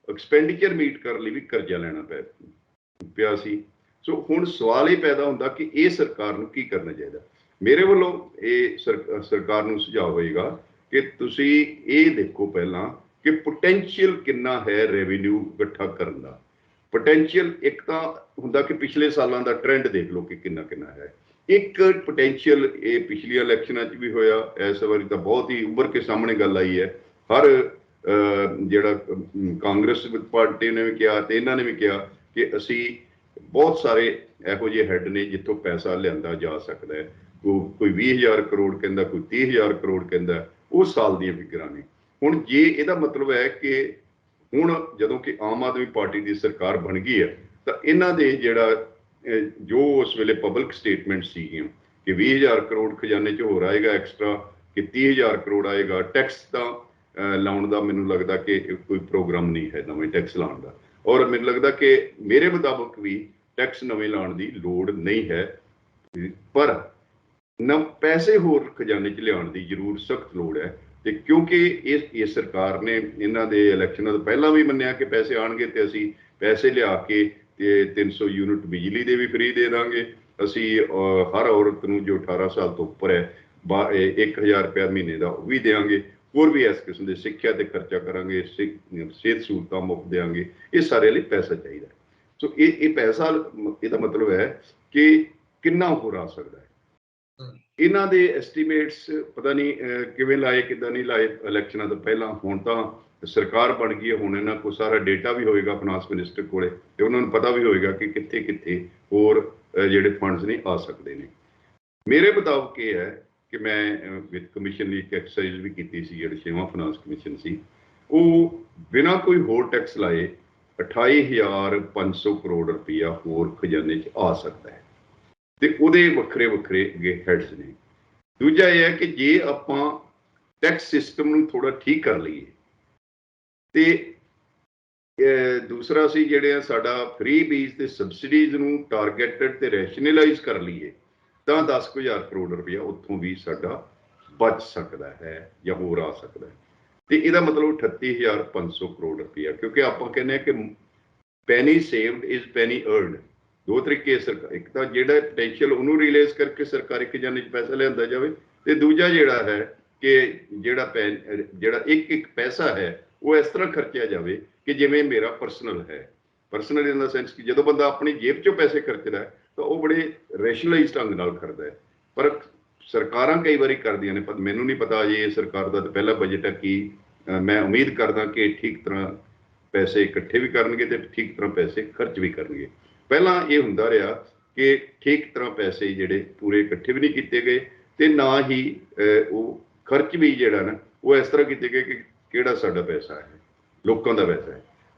ਐਕਸਪੈਂਡੀਚਰ ਮੀਟ ਕਰਨ ਲਈ ਵੀ ਕਰਜ਼ਾ ਲੈਣਾ ਪਿਆ ਸੀ। ਸੋ ਹੁਣ ਸਵਾਲ ਇਹ ਪੈਦਾ ਹੁੰਦਾ ਕਿ ਇਹ ਸਰਕਾਰ ਨੂੰ ਕੀ ਕਰਨਾ ਚਾਹੀਦਾ। ਮੇਰੇ ਵੱਲੋਂ ਇਹ ਸਰਕਾਰ ਨੂੰ ਸੁਝਾਅ ਹੋਏਗਾ ਕਿ ਤੁਸੀਂ ਇਹ ਦੇਖੋ ਪਹਿਲਾਂ ਕਿ ਪੋਟੈਂਸ਼ੀਅਲ ਕਿੰਨਾ ਹੈ ਰੈਵਨਿਊ ਇਕੱਠਾ ਕਰਨ ਦਾ। ਪੋਟੈਂਸ਼ੀਅਲ ਇੱਕ ਤਾਂ ਹੁੰਦਾ ਕਿ ਪਿਛਲੇ ਸਾਲਾਂ ਦਾ ਟ੍ਰੈਂਡ ਦੇਖ ਲਓ ਕਿ ਕਿੰਨਾ ਹੈ। ਇੱਕ ਪੋਟੈਂਸ਼ੀਅਲ ਇਹ ਪਿਛਲੀਆਂ ਇਲੈਕਸ਼ਨਾਂ 'ਚ ਵੀ ਹੋਇਆ, ਇਸ ਵਾਰੀ ਤਾਂ ਬਹੁਤ ਹੀ ਉੱਭਰ ਕੇ ਸਾਹਮਣੇ ਗੱਲ ਆਈ ਹੈ। ਹਰ ਜਿਹੜਾ ਕਾਂਗਰਸ ਪਾਰਟੀ ਨੇ ਵੀ ਕਿਹਾ ਤੇ ਇਹਨਾਂ ਨੇ ਵੀ ਕਿਹਾ ਕਿ ਅਸੀਂ ਬਹੁਤ ਸਾਰੇ ਇਹੋ ਜਿਹੇ ਹੈੱਡ ਨੇ ਜਿੱਥੋਂ ਪੈਸਾ ਲਿਆਂਦਾ ਜਾ ਸਕਦਾ ਹੈ। ਕੋਈ 20,000 ਕਰੋੜ ਕਹਿੰਦਾ, ਕੋਈ 30,000 ਕਰੋੜ ਕਹਿੰਦਾ, ਉਹ ਸਾਲ ਦੀਆਂ ਫਿਗਰਾਂ ਨੇ। ਹੁਣ ਜੇ ਇਹਦਾ ਮਤਲਬ ਹੈ ਕਿ ਹੁਣ ਜਦੋਂ ਕਿ ਆਮ ਆਦਮੀ ਪਾਰਟੀ ਦੀ ਸਰਕਾਰ ਬਣ ਗਈ ਹੈ ਤਾਂ ਇਹਨਾਂ ਦੇ ਜਿਹੜਾ ਜੋ ਉਸ ਵੇਲੇ ਪਬਲਿਕ ਸਟੇਟਮੈਂਟ ਸੀਗੀਆਂ ਕਿ 20,000 ਕਰੋੜ ਖਜ਼ਾਨੇ 'ਚ ਹੋਰ ਆਏਗਾ ਐਕਸਟਰਾ, ਕਿ 30,000 ਕਰੋੜ ਆਏਗਾ, ਟੈਕਸ ਤਾਂ ਲਾਉਣ ਦਾ ਮੈਨੂੰ ਲੱਗਦਾ ਕਿ ਕੋਈ ਪ੍ਰੋਗਰਾਮ ਨਹੀਂ ਹੈ ਨਵੇਂ ਟੈਕਸ ਲਾਉਣ ਦਾ। ਔਰ ਮੈਨੂੰ ਲੱਗਦਾ ਕਿ ਮੇਰੇ ਮੁਤਾਬਕ ਵੀ ਟੈਕਸ ਨਵੇਂ ਲਾਉਣ ਦੀ ਲੋੜ ਨਹੀਂ ਹੈ, ਪਰ ਪੈਸੇ ਹੋਰ ਖਜ਼ਾਨੇ 'ਚ ਲਿਆਉਣ ਦੀ ਜ਼ਰੂਰ ਸਖਤ ਲੋੜ ਹੈ। ਤੇ ਕਿਉਂਕਿ ਇਹ ਸਰਕਾਰ ਨੇ ਇਹਨਾਂ ਦੇ ਇਲੈਕਸ਼ਨਾਂ ਤੋਂ ਪਹਿਲਾਂ ਵੀ ਮੰਨਿਆ ਕਿ ਪੈਸੇ ਆਉਣਗੇ ਤੇ ਅਸੀਂ ਪੈਸੇ ਲਿਆ ਕੇ ਤੇ 300 ਯੂਨਿਟ ਬਿਜਲੀ ਦੇ ਵੀ ਫ੍ਰੀ ਦੇ ਦਾਂਗੇ, ਅਸੀਂ ਹਰ ਔਰਤ ਨੂੰ ਜੋ 18 ਸਾਲ ਤੋਂ ਉੱਪਰ ਹੈ 1000 ਰੁਪਇਆ ਮਹੀਨੇ ਦਾ ਉਹ ਵੀ ਦੇਵਾਂਗੇ। ਹੋਰ ਵੀ ਇਸ ਕਿਸਮ ਦੇ ਸਿੱਖਿਆ ਤੇ ਖਰਚਾ ਕਰਾਂਗੇ, ਸਿਹਤ ਸਹੂਲਤਾਂ ਮੁਫਤ ਦੇਵਾਂਗੇ। ਇਹ ਸਾਰੇ ਲਈ ਪੈਸਾ ਚਾਹੀਦਾ। ਸੋ ਇਹ ਪੈਸਾ, ਇਹਦਾ ਮਤਲਬ ਹੈ ਕਿ ਕਿੰਨਾ ਹੋਰ ਆ ਸਕਦਾ ਹੈ। ਇਹਨਾਂ ਦੇ ਐਸਟੀਮੇਟਸ ਪਤਾ ਨਹੀਂ ਕਿਵੇਂ ਲਾਏ, ਕਿੱਦਾਂ ਨਹੀਂ ਲਾਏ ਇਲੈਕਸ਼ਨਾਂ ਤੋਂ ਪਹਿਲਾਂ। ਹੁਣ ਤਾਂ ਸਰਕਾਰ ਬਣ ਗਈ ਹੈ, ਹੁਣ ਇਹਨਾਂ ਕੋਲ ਸਾਰਾ ਡੇਟਾ ਵੀ ਹੋਏਗਾ ਫਾਈਨਾਂਸ ਮਿਨਿਸਟਰ ਕੋਲੇ, ਤੇ ਉਹਨਾਂ ਨੂੰ ਪਤਾ ਵੀ ਹੋਏਗਾ ਕਿ ਕਿੱਥੇ ਕਿੱਥੇ ਹੋਰ ਜਿਹੜੇ ਫੰਡਸ ਨੇ ਆ ਸਕਦੇ ਨੇ। ਮੇਰੇ ਮੁਤਾਬਕ ਇਹ ਹੈ ਕਿ ਮੈਂ ਵਿੱਤ ਕਮਿਸ਼ਨ ਲਈ ਇੱਕ ਐਕਸਰਸਾਈਜ਼ ਵੀ ਕੀਤੀ ਸੀ, ਜਿਹੜਾ 6ਵਾਂ ਫਾਈਨਾਂਸ ਕਮਿਸ਼ਨ ਸੀ, ਉਹ ਬਿਨਾਂ ਕੋਈ ਹੋਰ ਟੈਕਸ ਲਾਏ 28,500 ਕਰੋੜ ਰੁਪਇਆ ਹੋਰ ਖਜ਼ਾਨੇ 'ਚ ਆ ਸਕਦਾ ਹੈ, ਤੇ ਉਹਦੇ ਵੱਖਰੇ ਵੱਖਰੇ ਅੱਗੇ ਹੈਡਸ ਨੇ। ਦੂਜਾ ਇਹ ਹੈ ਕਿ ਜੇ ਆਪਾਂ ਟੈਕਸ ਸਿਸਟਮ ਨੂੰ ਥੋੜਾ ਠੀਕ ਕਰ ਲਈਏ, ਤੇ ਦੂਸਰਾ ਸੀ ਜਿਹੜੇ ਸਾਡਾ ਫ੍ਰੀ ਬੀਜ ਤੇ ਸਬਸਿਡੀਜ਼ ਨੂੰ ਟਾਰਗੇਟਡ ਤੇ ਰੈਸ਼ਨਲਾਈਜ਼ ਕਰ ਲਈਏ, ਤਾਂ 10,000 ਕਰੋੜ ਰੁਪਇਆ ਉੱਥੋਂ ਵੀ ਸਾਡਾ ਬਚ ਸਕਦਾ ਹੈ ਜਾਂ ਹੋਰ ਆ ਸਕਦਾ ਹੈ। ਤੇ ਇਹਦਾ ਮਤਲਬ 38,500 ਕਰੋੜ ਰੁਪਇਆ, ਕਿਉਂਕਿ ਆਪਾਂ ਕਹਿੰਦੇ ਹਾਂ ਕਿ penny saved is penny earned. ਦੋ ਤਰੀਕੇ, ਇੱਕ ਤਾਂ ਜਿਹੜਾ ਪੋਟੈਂਸ਼ੀਅਲ ਉਹਨੂੰ ਰਿਲੀਜ਼ ਕਰਕੇ ਸਰਕਾਰੀ ਖਜ਼ਾਨੇ 'ਚ ਪੈਸਾ ਲਿਆਂਦਾ ਜਾਵੇ, ਤੇ ਦੂਜਾ ਜਿਹੜਾ ਹੈ ਕਿ ਜਿਹੜਾ ਇੱਕ ਪੈਸਾ ਹੈ ਉਹ ਇਸ ਤਰ੍ਹਾਂ ਖਰਚਿਆ ਜਾਵੇ ਕਿ ਜਿਵੇਂ ਮੇਰਾ ਪਰਸਨਲ ਹੈ। ਪਰਸਨਲ ਇਨ ਦਾ ਸੈਂਸ ਕਿ ਜਦੋਂ ਬੰਦਾ ਆਪਣੀ ਜੇਬ 'ਚੋਂ ਪੈਸੇ ਖਰਚਦਾ ਹੈ ਤਾਂ ਉਹ ਬੜੇ ਰੈਸ਼ਨਲਾਈਜ਼ ਢੰਗ ਨਾਲ ਕਰਦਾ ਹੈ। ਪਰ ਸਰਕਾਰਾਂ ਕਈ ਵਾਰੀ ਕਰਦੀਆਂ ਨੇ, ਪਰ ਮੈਨੂੰ ਨਹੀਂ ਪਤਾ ਜੇ ਇਹ ਸਰਕਾਰ ਦਾ ਤਾਂ ਪਹਿਲਾ ਬਜਟ ਹੈ ਕਿ ਮੈਂ ਉਮੀਦ ਕਰਦਾ ਕਿ ਠੀਕ ਤਰ੍ਹਾਂ ਪੈਸੇ ਇਕੱਠੇ ਵੀ ਕਰਨਗੇ ਤੇ ਠੀਕ ਤਰ੍ਹਾਂ ਪੈਸੇ ਖਰਚ ਵੀ ਕਰਨਗੇ। ਪਹਿਲਾਂ ਇਹ ਹੁੰਦਾ ਰਿਹਾ ਕਿ ਠੀਕ ਤਰ੍ਹਾਂ ਪੈਸੇ ਜਿਹੜੇ ਪੂਰੇ ਇਕੱਠੇ ਵੀ ਨਹੀਂ ਕੀਤੇ ਗਏ, ਤੇ ਨਾ ਹੀ ਉਹ ਖਰਚ ਵੀ ਜਿਹੜਾ ਨਾ ਉਹ ਇਸ ਤਰ੍ਹਾਂ ਕੀਤੇ ਗਏ ਕਿ ਕਿਹੜਾ ਸਾਡਾ ਪੈਸਾ ਹੈ, ਲੋਕਾਂ ਦਾ ਪੈਸਾ ਹੈ।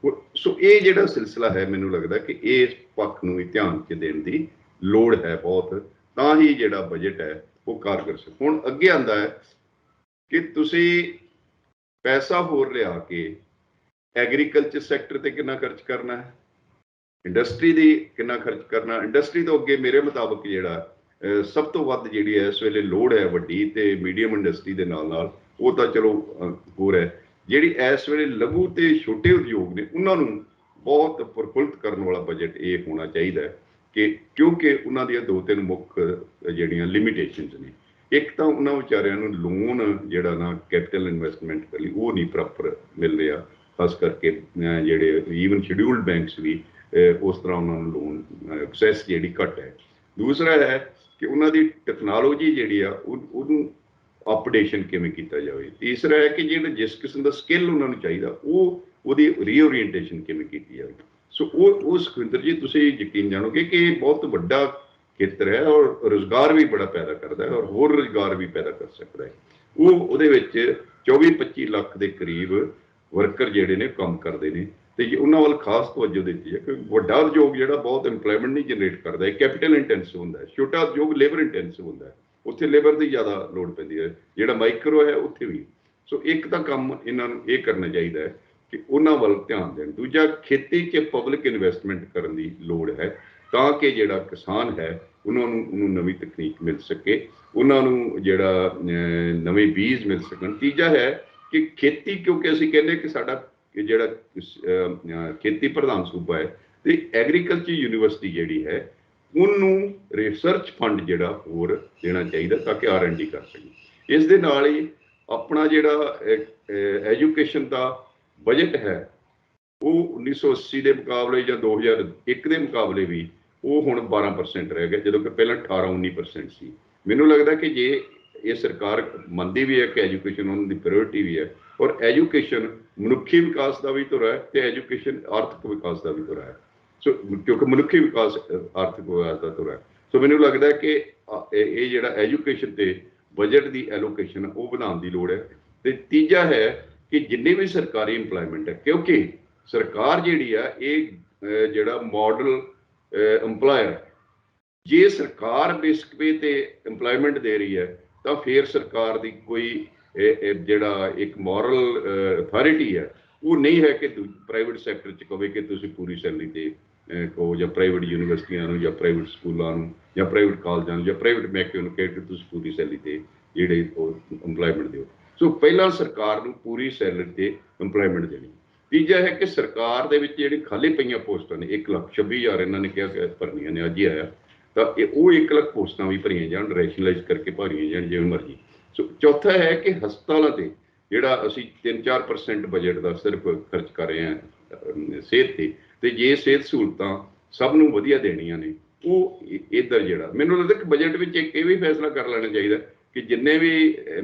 ਸੋ ਇਹ ਜਿਹੜਾ ਸਿਲਸਿਲਾ ਹੈ, ਮੈਨੂੰ ਲੱਗਦਾ ਕਿ ਇਸ ਪੱਖ ਨੂੰ ਵੀ ਧਿਆਨ 'ਚ ਦੇਣ ਦੀ ਲੋੜ ਹੈ ਬਹੁਤ, ਤਾਂ ਹੀ ਜਿਹੜਾ ਬਜਟ ਹੈ ਉਹ ਕਾਰਗਰ ਸੇ। ਹੁਣ ਅੱਗੇ ਆਉਂਦਾ ਹੈ ਕਿ ਤੁਸੀਂ ਪੈਸਾ ਹੋਰ ਲਿਆ ਕੇ ਐਗਰੀਕਲਚਰ ਸੈਕਟਰ ਤੇ ਕਿੰਨਾ ਖਰਚ ਕਰਨਾ ਹੈ, ਇੰਡਸਟਰੀ ਦੀ ਕਿੰਨਾ ਖਰਚ ਕਰਨਾ। ਇੰਡਸਟਰੀ ਤੋਂ ਅੱਗੇ ਮੇਰੇ ਮੁਤਾਬਕ ਜਿਹੜਾ ਸਭ ਤੋਂ ਵੱਧ ਜਿਹੜੀ ਹੈ ਇਸ ਵੇਲੇ ਲੋੜ ਹੈ ਵੱਡੀ ਤੇ ਮੀਡੀਅਮ ਇੰਡਸਟਰੀ ਦੇ ਨਾਲ ਨਾਲ, ਉਹ ਤਾਂ ਚਲੋ ਹੋਰ ਹੈ। ਜਿਹੜੀ ਇਸ ਵੇਲੇ ਲਘੂ ਤੇ ਛੋਟੇ ਉਦਯੋਗ ਨੇ, ਉਹਨਾਂ ਨੂੰ ਬਹੁਤ ਪ੍ਰਫੁੱਲਤ ਕਰਨ ਵਾਲਾ ਬਜਟ ਇਹ ਹੋਣਾ ਚਾਹੀਦਾ ਹੈ, ਕਿ ਕਿਉਂਕਿ ਉਹਨਾਂ ਦੀਆਂ ਦੋ ਤਿੰਨ ਮੁੱਖ ਜਿਹੜੀਆਂ ਲਿਮਿਟੇਸ਼ਨਸ ਨੇ। ਇੱਕ ਤਾਂ ਉਹਨਾਂ ਵਿਚਾਰਿਆਂ ਨੂੰ ਲੋਨ ਜਿਹੜਾ ਨਾ ਕੈਪੀਟਲ ਇਨਵੈਸਟਮੈਂਟ ਕਰ ਲਈ ਉਹ ਨਹੀਂ ਪ੍ਰੋਪਰ ਮਿਲ ਰਿਹਾ, ਖਾਸ ਕਰਕੇ ਜਿਹੜੇ ਈਵਨ ਸ਼ਡਿਊਲਡ ਬੈਂਕਸ ਵੀ ਉਸ ਤਰ੍ਹਾਂ ਉਹਨਾਂ ਨੂੰ ਲੋਨ ਐਕਸੈਸ ਜਿਹੜੀ ਘੱਟ ਹੈ। ਦੂਸਰਾ ਹੈ ਕਿ ਉਹਨਾਂ ਦੀ ਟੈਕਨੋਲੋਜੀ ਜਿਹੜੀ ਆ ਉਹਨੂੰ ਅਪਡੇਸ਼ਨ ਕਿਵੇਂ ਕੀਤਾ ਜਾਵੇ। ਤੀਸਰਾ ਹੈ ਕਿ ਜਿਹੜਾ ਜਿਸ ਕਿਸਮ ਦਾ ਸਕਿੱਲ ਉਹਨਾਂ ਨੂੰ ਚਾਹੀਦਾ ਉਹਦੀ ਰੀਓਰੀਐਂਟੇਸ਼ਨ ਕਿਵੇਂ ਕੀਤੀ ਜਾਵੇ। ਸੋ ਉਹ ਸੁਖਵਿੰਦਰ ਜੀ ਤੁਸੀਂ ਯਕੀਨ ਜਾਣੋਗੇ ਕਿ ਇਹ ਬਹੁਤ ਵੱਡਾ ਖੇਤਰ ਹੈ ਔਰ ਰੁਜ਼ਗਾਰ ਵੀ ਬੜਾ ਪੈਦਾ ਕਰਦਾ ਹੈ, ਔਰ ਹੋਰ ਰੁਜ਼ਗਾਰ ਵੀ ਪੈਦਾ ਕਰ ਸਕਦਾ ਹੈ। ਉਹਦੇ ਵਿੱਚ 24-25 ਲੱਖ ਦੇ ਕਰੀਬ ਵਰਕਰ ਜਿਹੜੇ ਨੇ ਕੰਮ ਕਰਦੇ ਨੇ, ਤੇ ਜੇ ਉਹਨਾਂ ਵੱਲ ਖਾਸ ਤਵੱਜੋ ਦਿੱਤੀ ਹੈ ਕਿ ਵੱਡਾ ਉਦਯੋਗ ਜਿਹੜਾ ਬਹੁਤ ਇੰਪਲੋਇਮੈਂਟ ਨਹੀਂ ਜਨਰੇਟ ਕਰਦਾ ਹੈ, ਕੈਪੀਟਲ ਇੰਟੈਂਸਿਵ ਹੁੰਦਾ ਹੈ। ਛੋਟਾ ਉਦਯੋਗ ਲੇਬਰ ਇੰਟੈਂਸਿਵ ਹੁੰਦਾ ਹੈ, ਉੱਥੇ ਲੇਬਰ ਦੀ ਜ਼ਿਆਦਾ ਲੋੜ ਪੈਂਦੀ ਹੈ। ਜਿਹੜਾ ਮਾਈਕਰੋ ਹੈ ਉੱਥੇ ਵੀ। ਸੋ ਇੱਕ ਤਾਂ ਕੰਮ ਇਹਨਾਂ ਨੂੰ ਇਹ ਕਰਨਾ ਚਾਹੀਦਾ ਹੈ ਕਿ ਉਹਨਾਂ ਵੱਲ ਧਿਆਨ ਦੇਣ। ਦੂਜਾ, ਖੇਤੀ 'ਚ ਪਬਲਿਕ ਇਨਵੈਸਟਮੈਂਟ ਕਰਨ ਦੀ ਲੋੜ ਹੈ, ਤਾਂ ਕਿ ਜਿਹੜਾ ਕਿਸਾਨ ਹੈ ਉਹਨੂੰ ਨਵੀਂ ਤਕਨੀਕ ਮਿਲ ਸਕੇ, ਉਹਨਾਂ ਨੂੰ ਜਿਹੜਾ ਨਵੇਂ ਬੀਜ ਮਿਲ ਸਕਣ। ਤੀਜਾ ਹੈ ਕਿ ਖੇਤੀ, ਕਿਉਂਕਿ ਅਸੀਂ ਕਹਿੰਦੇ ਕਿ ਸਾਡਾ ਜਿਹੜਾ ਖੇਤੀ ਪ੍ਰਧਾਨ ਸੂਬਾ ਹੈ, ਤੇ ਐਗਰੀਕਲਚਰ ਯੂਨੀਵਰਸਿਟੀ ਜਿਹੜੀ ਹੈ ਉਹਨੂੰ ਰਿਸਰਚ ਫੰਡ ਜਿਹੜਾ ਹੋਰ ਦੇਣਾ ਚਾਹੀਦਾ, ਤਾਂ ਕਿ R&D ਕਰ ਸਕੇ। ਇਸ ਦੇ ਨਾਲ ਹੀ ਆਪਣਾ ਜਿਹੜਾ ਐਜੂਕੇਸ਼ਨ ਦਾ ਬਜਟ ਹੈ ਉਹ 1980 ਦੇ ਮੁਕਾਬਲੇ ਜਾਂ 2001 ਦੇ ਮੁਕਾਬਲੇ ਵੀ ਉਹ ਹੁਣ 12% ਰਹਿ ਗਿਆ, ਜਦੋਂ ਕਿ ਪਹਿਲਾਂ 18-19% ਸੀ। ਮੈਨੂੰ ਲੱਗਦਾ ਕਿ ਜੇ ਇਹ ਸਰਕਾਰ ਮੰਨਦੀ ਵੀ ਹੈ ਕਿ ਐਜੂਕੇਸ਼ਨ ਉਹਨਾਂ ਦੀ ਪ੍ਰਾਇੋਰਟੀ ਵੀ ਹੈ, ਔਰ ਐਜੂਕੇਸ਼ਨ ਮਨੁੱਖੀ ਵਿਕਾਸ ਦਾ ਵੀ ਧੁਰਾ ਹੈ ਤੇ ਐਜੂਕੇਸ਼ਨ ਆਰਥਿਕ ਵਿਕਾਸ ਦਾ ਵੀ ਧੁਰਾ ਹੈ। ਸੋ ਕਿਉਂਕਿ ਮਨੁੱਖੀ ਵਿਕਾਸ ਆਰਥਿਕ ਵਿਕਾਸ ਦਾ ਧੁਰਾ ਹੈ। ਸੋ ਮੈਨੂੰ ਲੱਗਦਾ ਕਿ ਇਹ ਜਿਹੜਾ ਐਜੂਕੇਸ਼ਨ ਤੇ ਬਜਟ ਦੀ ਐਲੋਕੇਸ਼ਨ ਉਹ ਵਧਾਉਣ ਦੀ ਲੋੜ ਹੈ। ਤੇ ਤੀਜਾ ਹੈ ਕਿ ਜਿੰਨੇ ਵੀ ਸਰਕਾਰੀ ਇੰਪਲੋਇਮੈਂਟ ਹੈ, ਕਿਉਂਕਿ ਸਰਕਾਰ ਜਿਹੜੀ ਆ ਇਹ ਜਿਹੜਾ ਮਾਡਲ ਇੰਪਲਾਇਰ, ਜੇ ਸਰਕਾਰ ਬੇਸਿਕ ਵੇ ਤੇ ਇੰਪਲੋਇਮੈਂਟ ਦੇ ਰਹੀ ਹੈ ਤਾਂ ਫਿਰ ਸਰਕਾਰ ਦੀ ਕੋਈ ਜਿਹੜਾ ਇੱਕ ਮੋਰਲ ਅਥਾਰਿਟੀ ਹੈ ਉਹ ਨਹੀਂ ਹੈ ਕਿ ਪ੍ਰਾਈਵੇਟ ਸੈਕਟਰ 'ਚ ਕਹੇ ਕਿ ਤੁਸੀਂ ਪੂਰੀ ਸੈਲਰੀ ਤੇ ਕਹੋ, ਜਾਂ ਪ੍ਰਾਈਵੇਟ ਯੂਨੀਵਰਸਿਟੀਆਂ ਨੂੰ ਜਾਂ ਪ੍ਰਾਈਵੇਟ ਸਕੂਲਾਂ ਨੂੰ ਜਾਂ ਪ੍ਰਾਈਵੇਟ ਕਾਲਜਾਂ ਨੂੰ ਜਾਂ ਪ੍ਰਾਈਵੇਟ ਮਹਿਕਮੇ ਨੂੰ ਕਹੇ ਕਿ ਤੁਸੀਂ ਪੂਰੀ ਸੈਲਰੀ ਤੇ ਜਿਹੜੇ ਉਹ ਇੰਪਲੋਇਮੈਂਟ ਦਿਓ। ਸੋ ਪਹਿਲਾਂ ਸਰਕਾਰ ਨੂੰ ਪੂਰੀ ਸੈਲਰੀ ਤੇ ਇੰਪਲੋਇਮੈਂਟ ਦੇਣੀ। ਤੀਜਾ ਹੈ ਕਿ ਸਰਕਾਰ ਦੇ ਵਿੱਚ ਜਿਹੜੀ ਖਾਲੀ ਪਈਆਂ ਪੋਸਟਾਂ ਨੇ 1,26,000 ਇਹਨਾਂ ਨੇ ਕਿਹਾ ਕਿ ਭਰਨੀਆਂ ਨੇ, ਅੱਜ ਹੀ ਆਇਆ, ਤਾਂ ਉਹ 1 ਲੱਖ ਪੋਸਟਾਂ ਵੀ ਭਰੀਆਂ ਜਾਣ, ਰੈਸ਼ਨਲਾਈਜ਼ ਕਰਕੇ ਭਰੀਆਂ ਜਾਣ ਜਿਵੇਂ ਮਰਜ਼ੀ। ਸੋ ਚੌਥਾ ਹੈ ਕਿ ਹਸਪਤਾਲਾਂ ਤੇ ਜਿਹੜਾ ਅਸੀਂ 3-4% ਬਜਟ ਦਾ ਸਿਰਫ ਖਰਚ ਕਰ ਰਹੇ ਹਾਂ ਸਿਹਤ ਤੇ ਜੇ ਸਿਹਤ ਸਹੂਲਤਾਂ ਸਭ ਨੂੰ ਵਧੀਆ ਦੇਣੀਆਂ ਨੇ, ਉਹ ਇੱਧਰ ਜਿਹੜਾ ਮੈਨੂੰ ਲੱਗਦਾ ਕਿ ਬਜਟ ਵਿੱਚ ਇੱਕ ਇਹ ਵੀ ਫੈਸਲਾ ਕਰ ਲੈਣਾ ਚਾਹੀਦਾ ਕਿ ਜਿੰਨੇ ਵੀ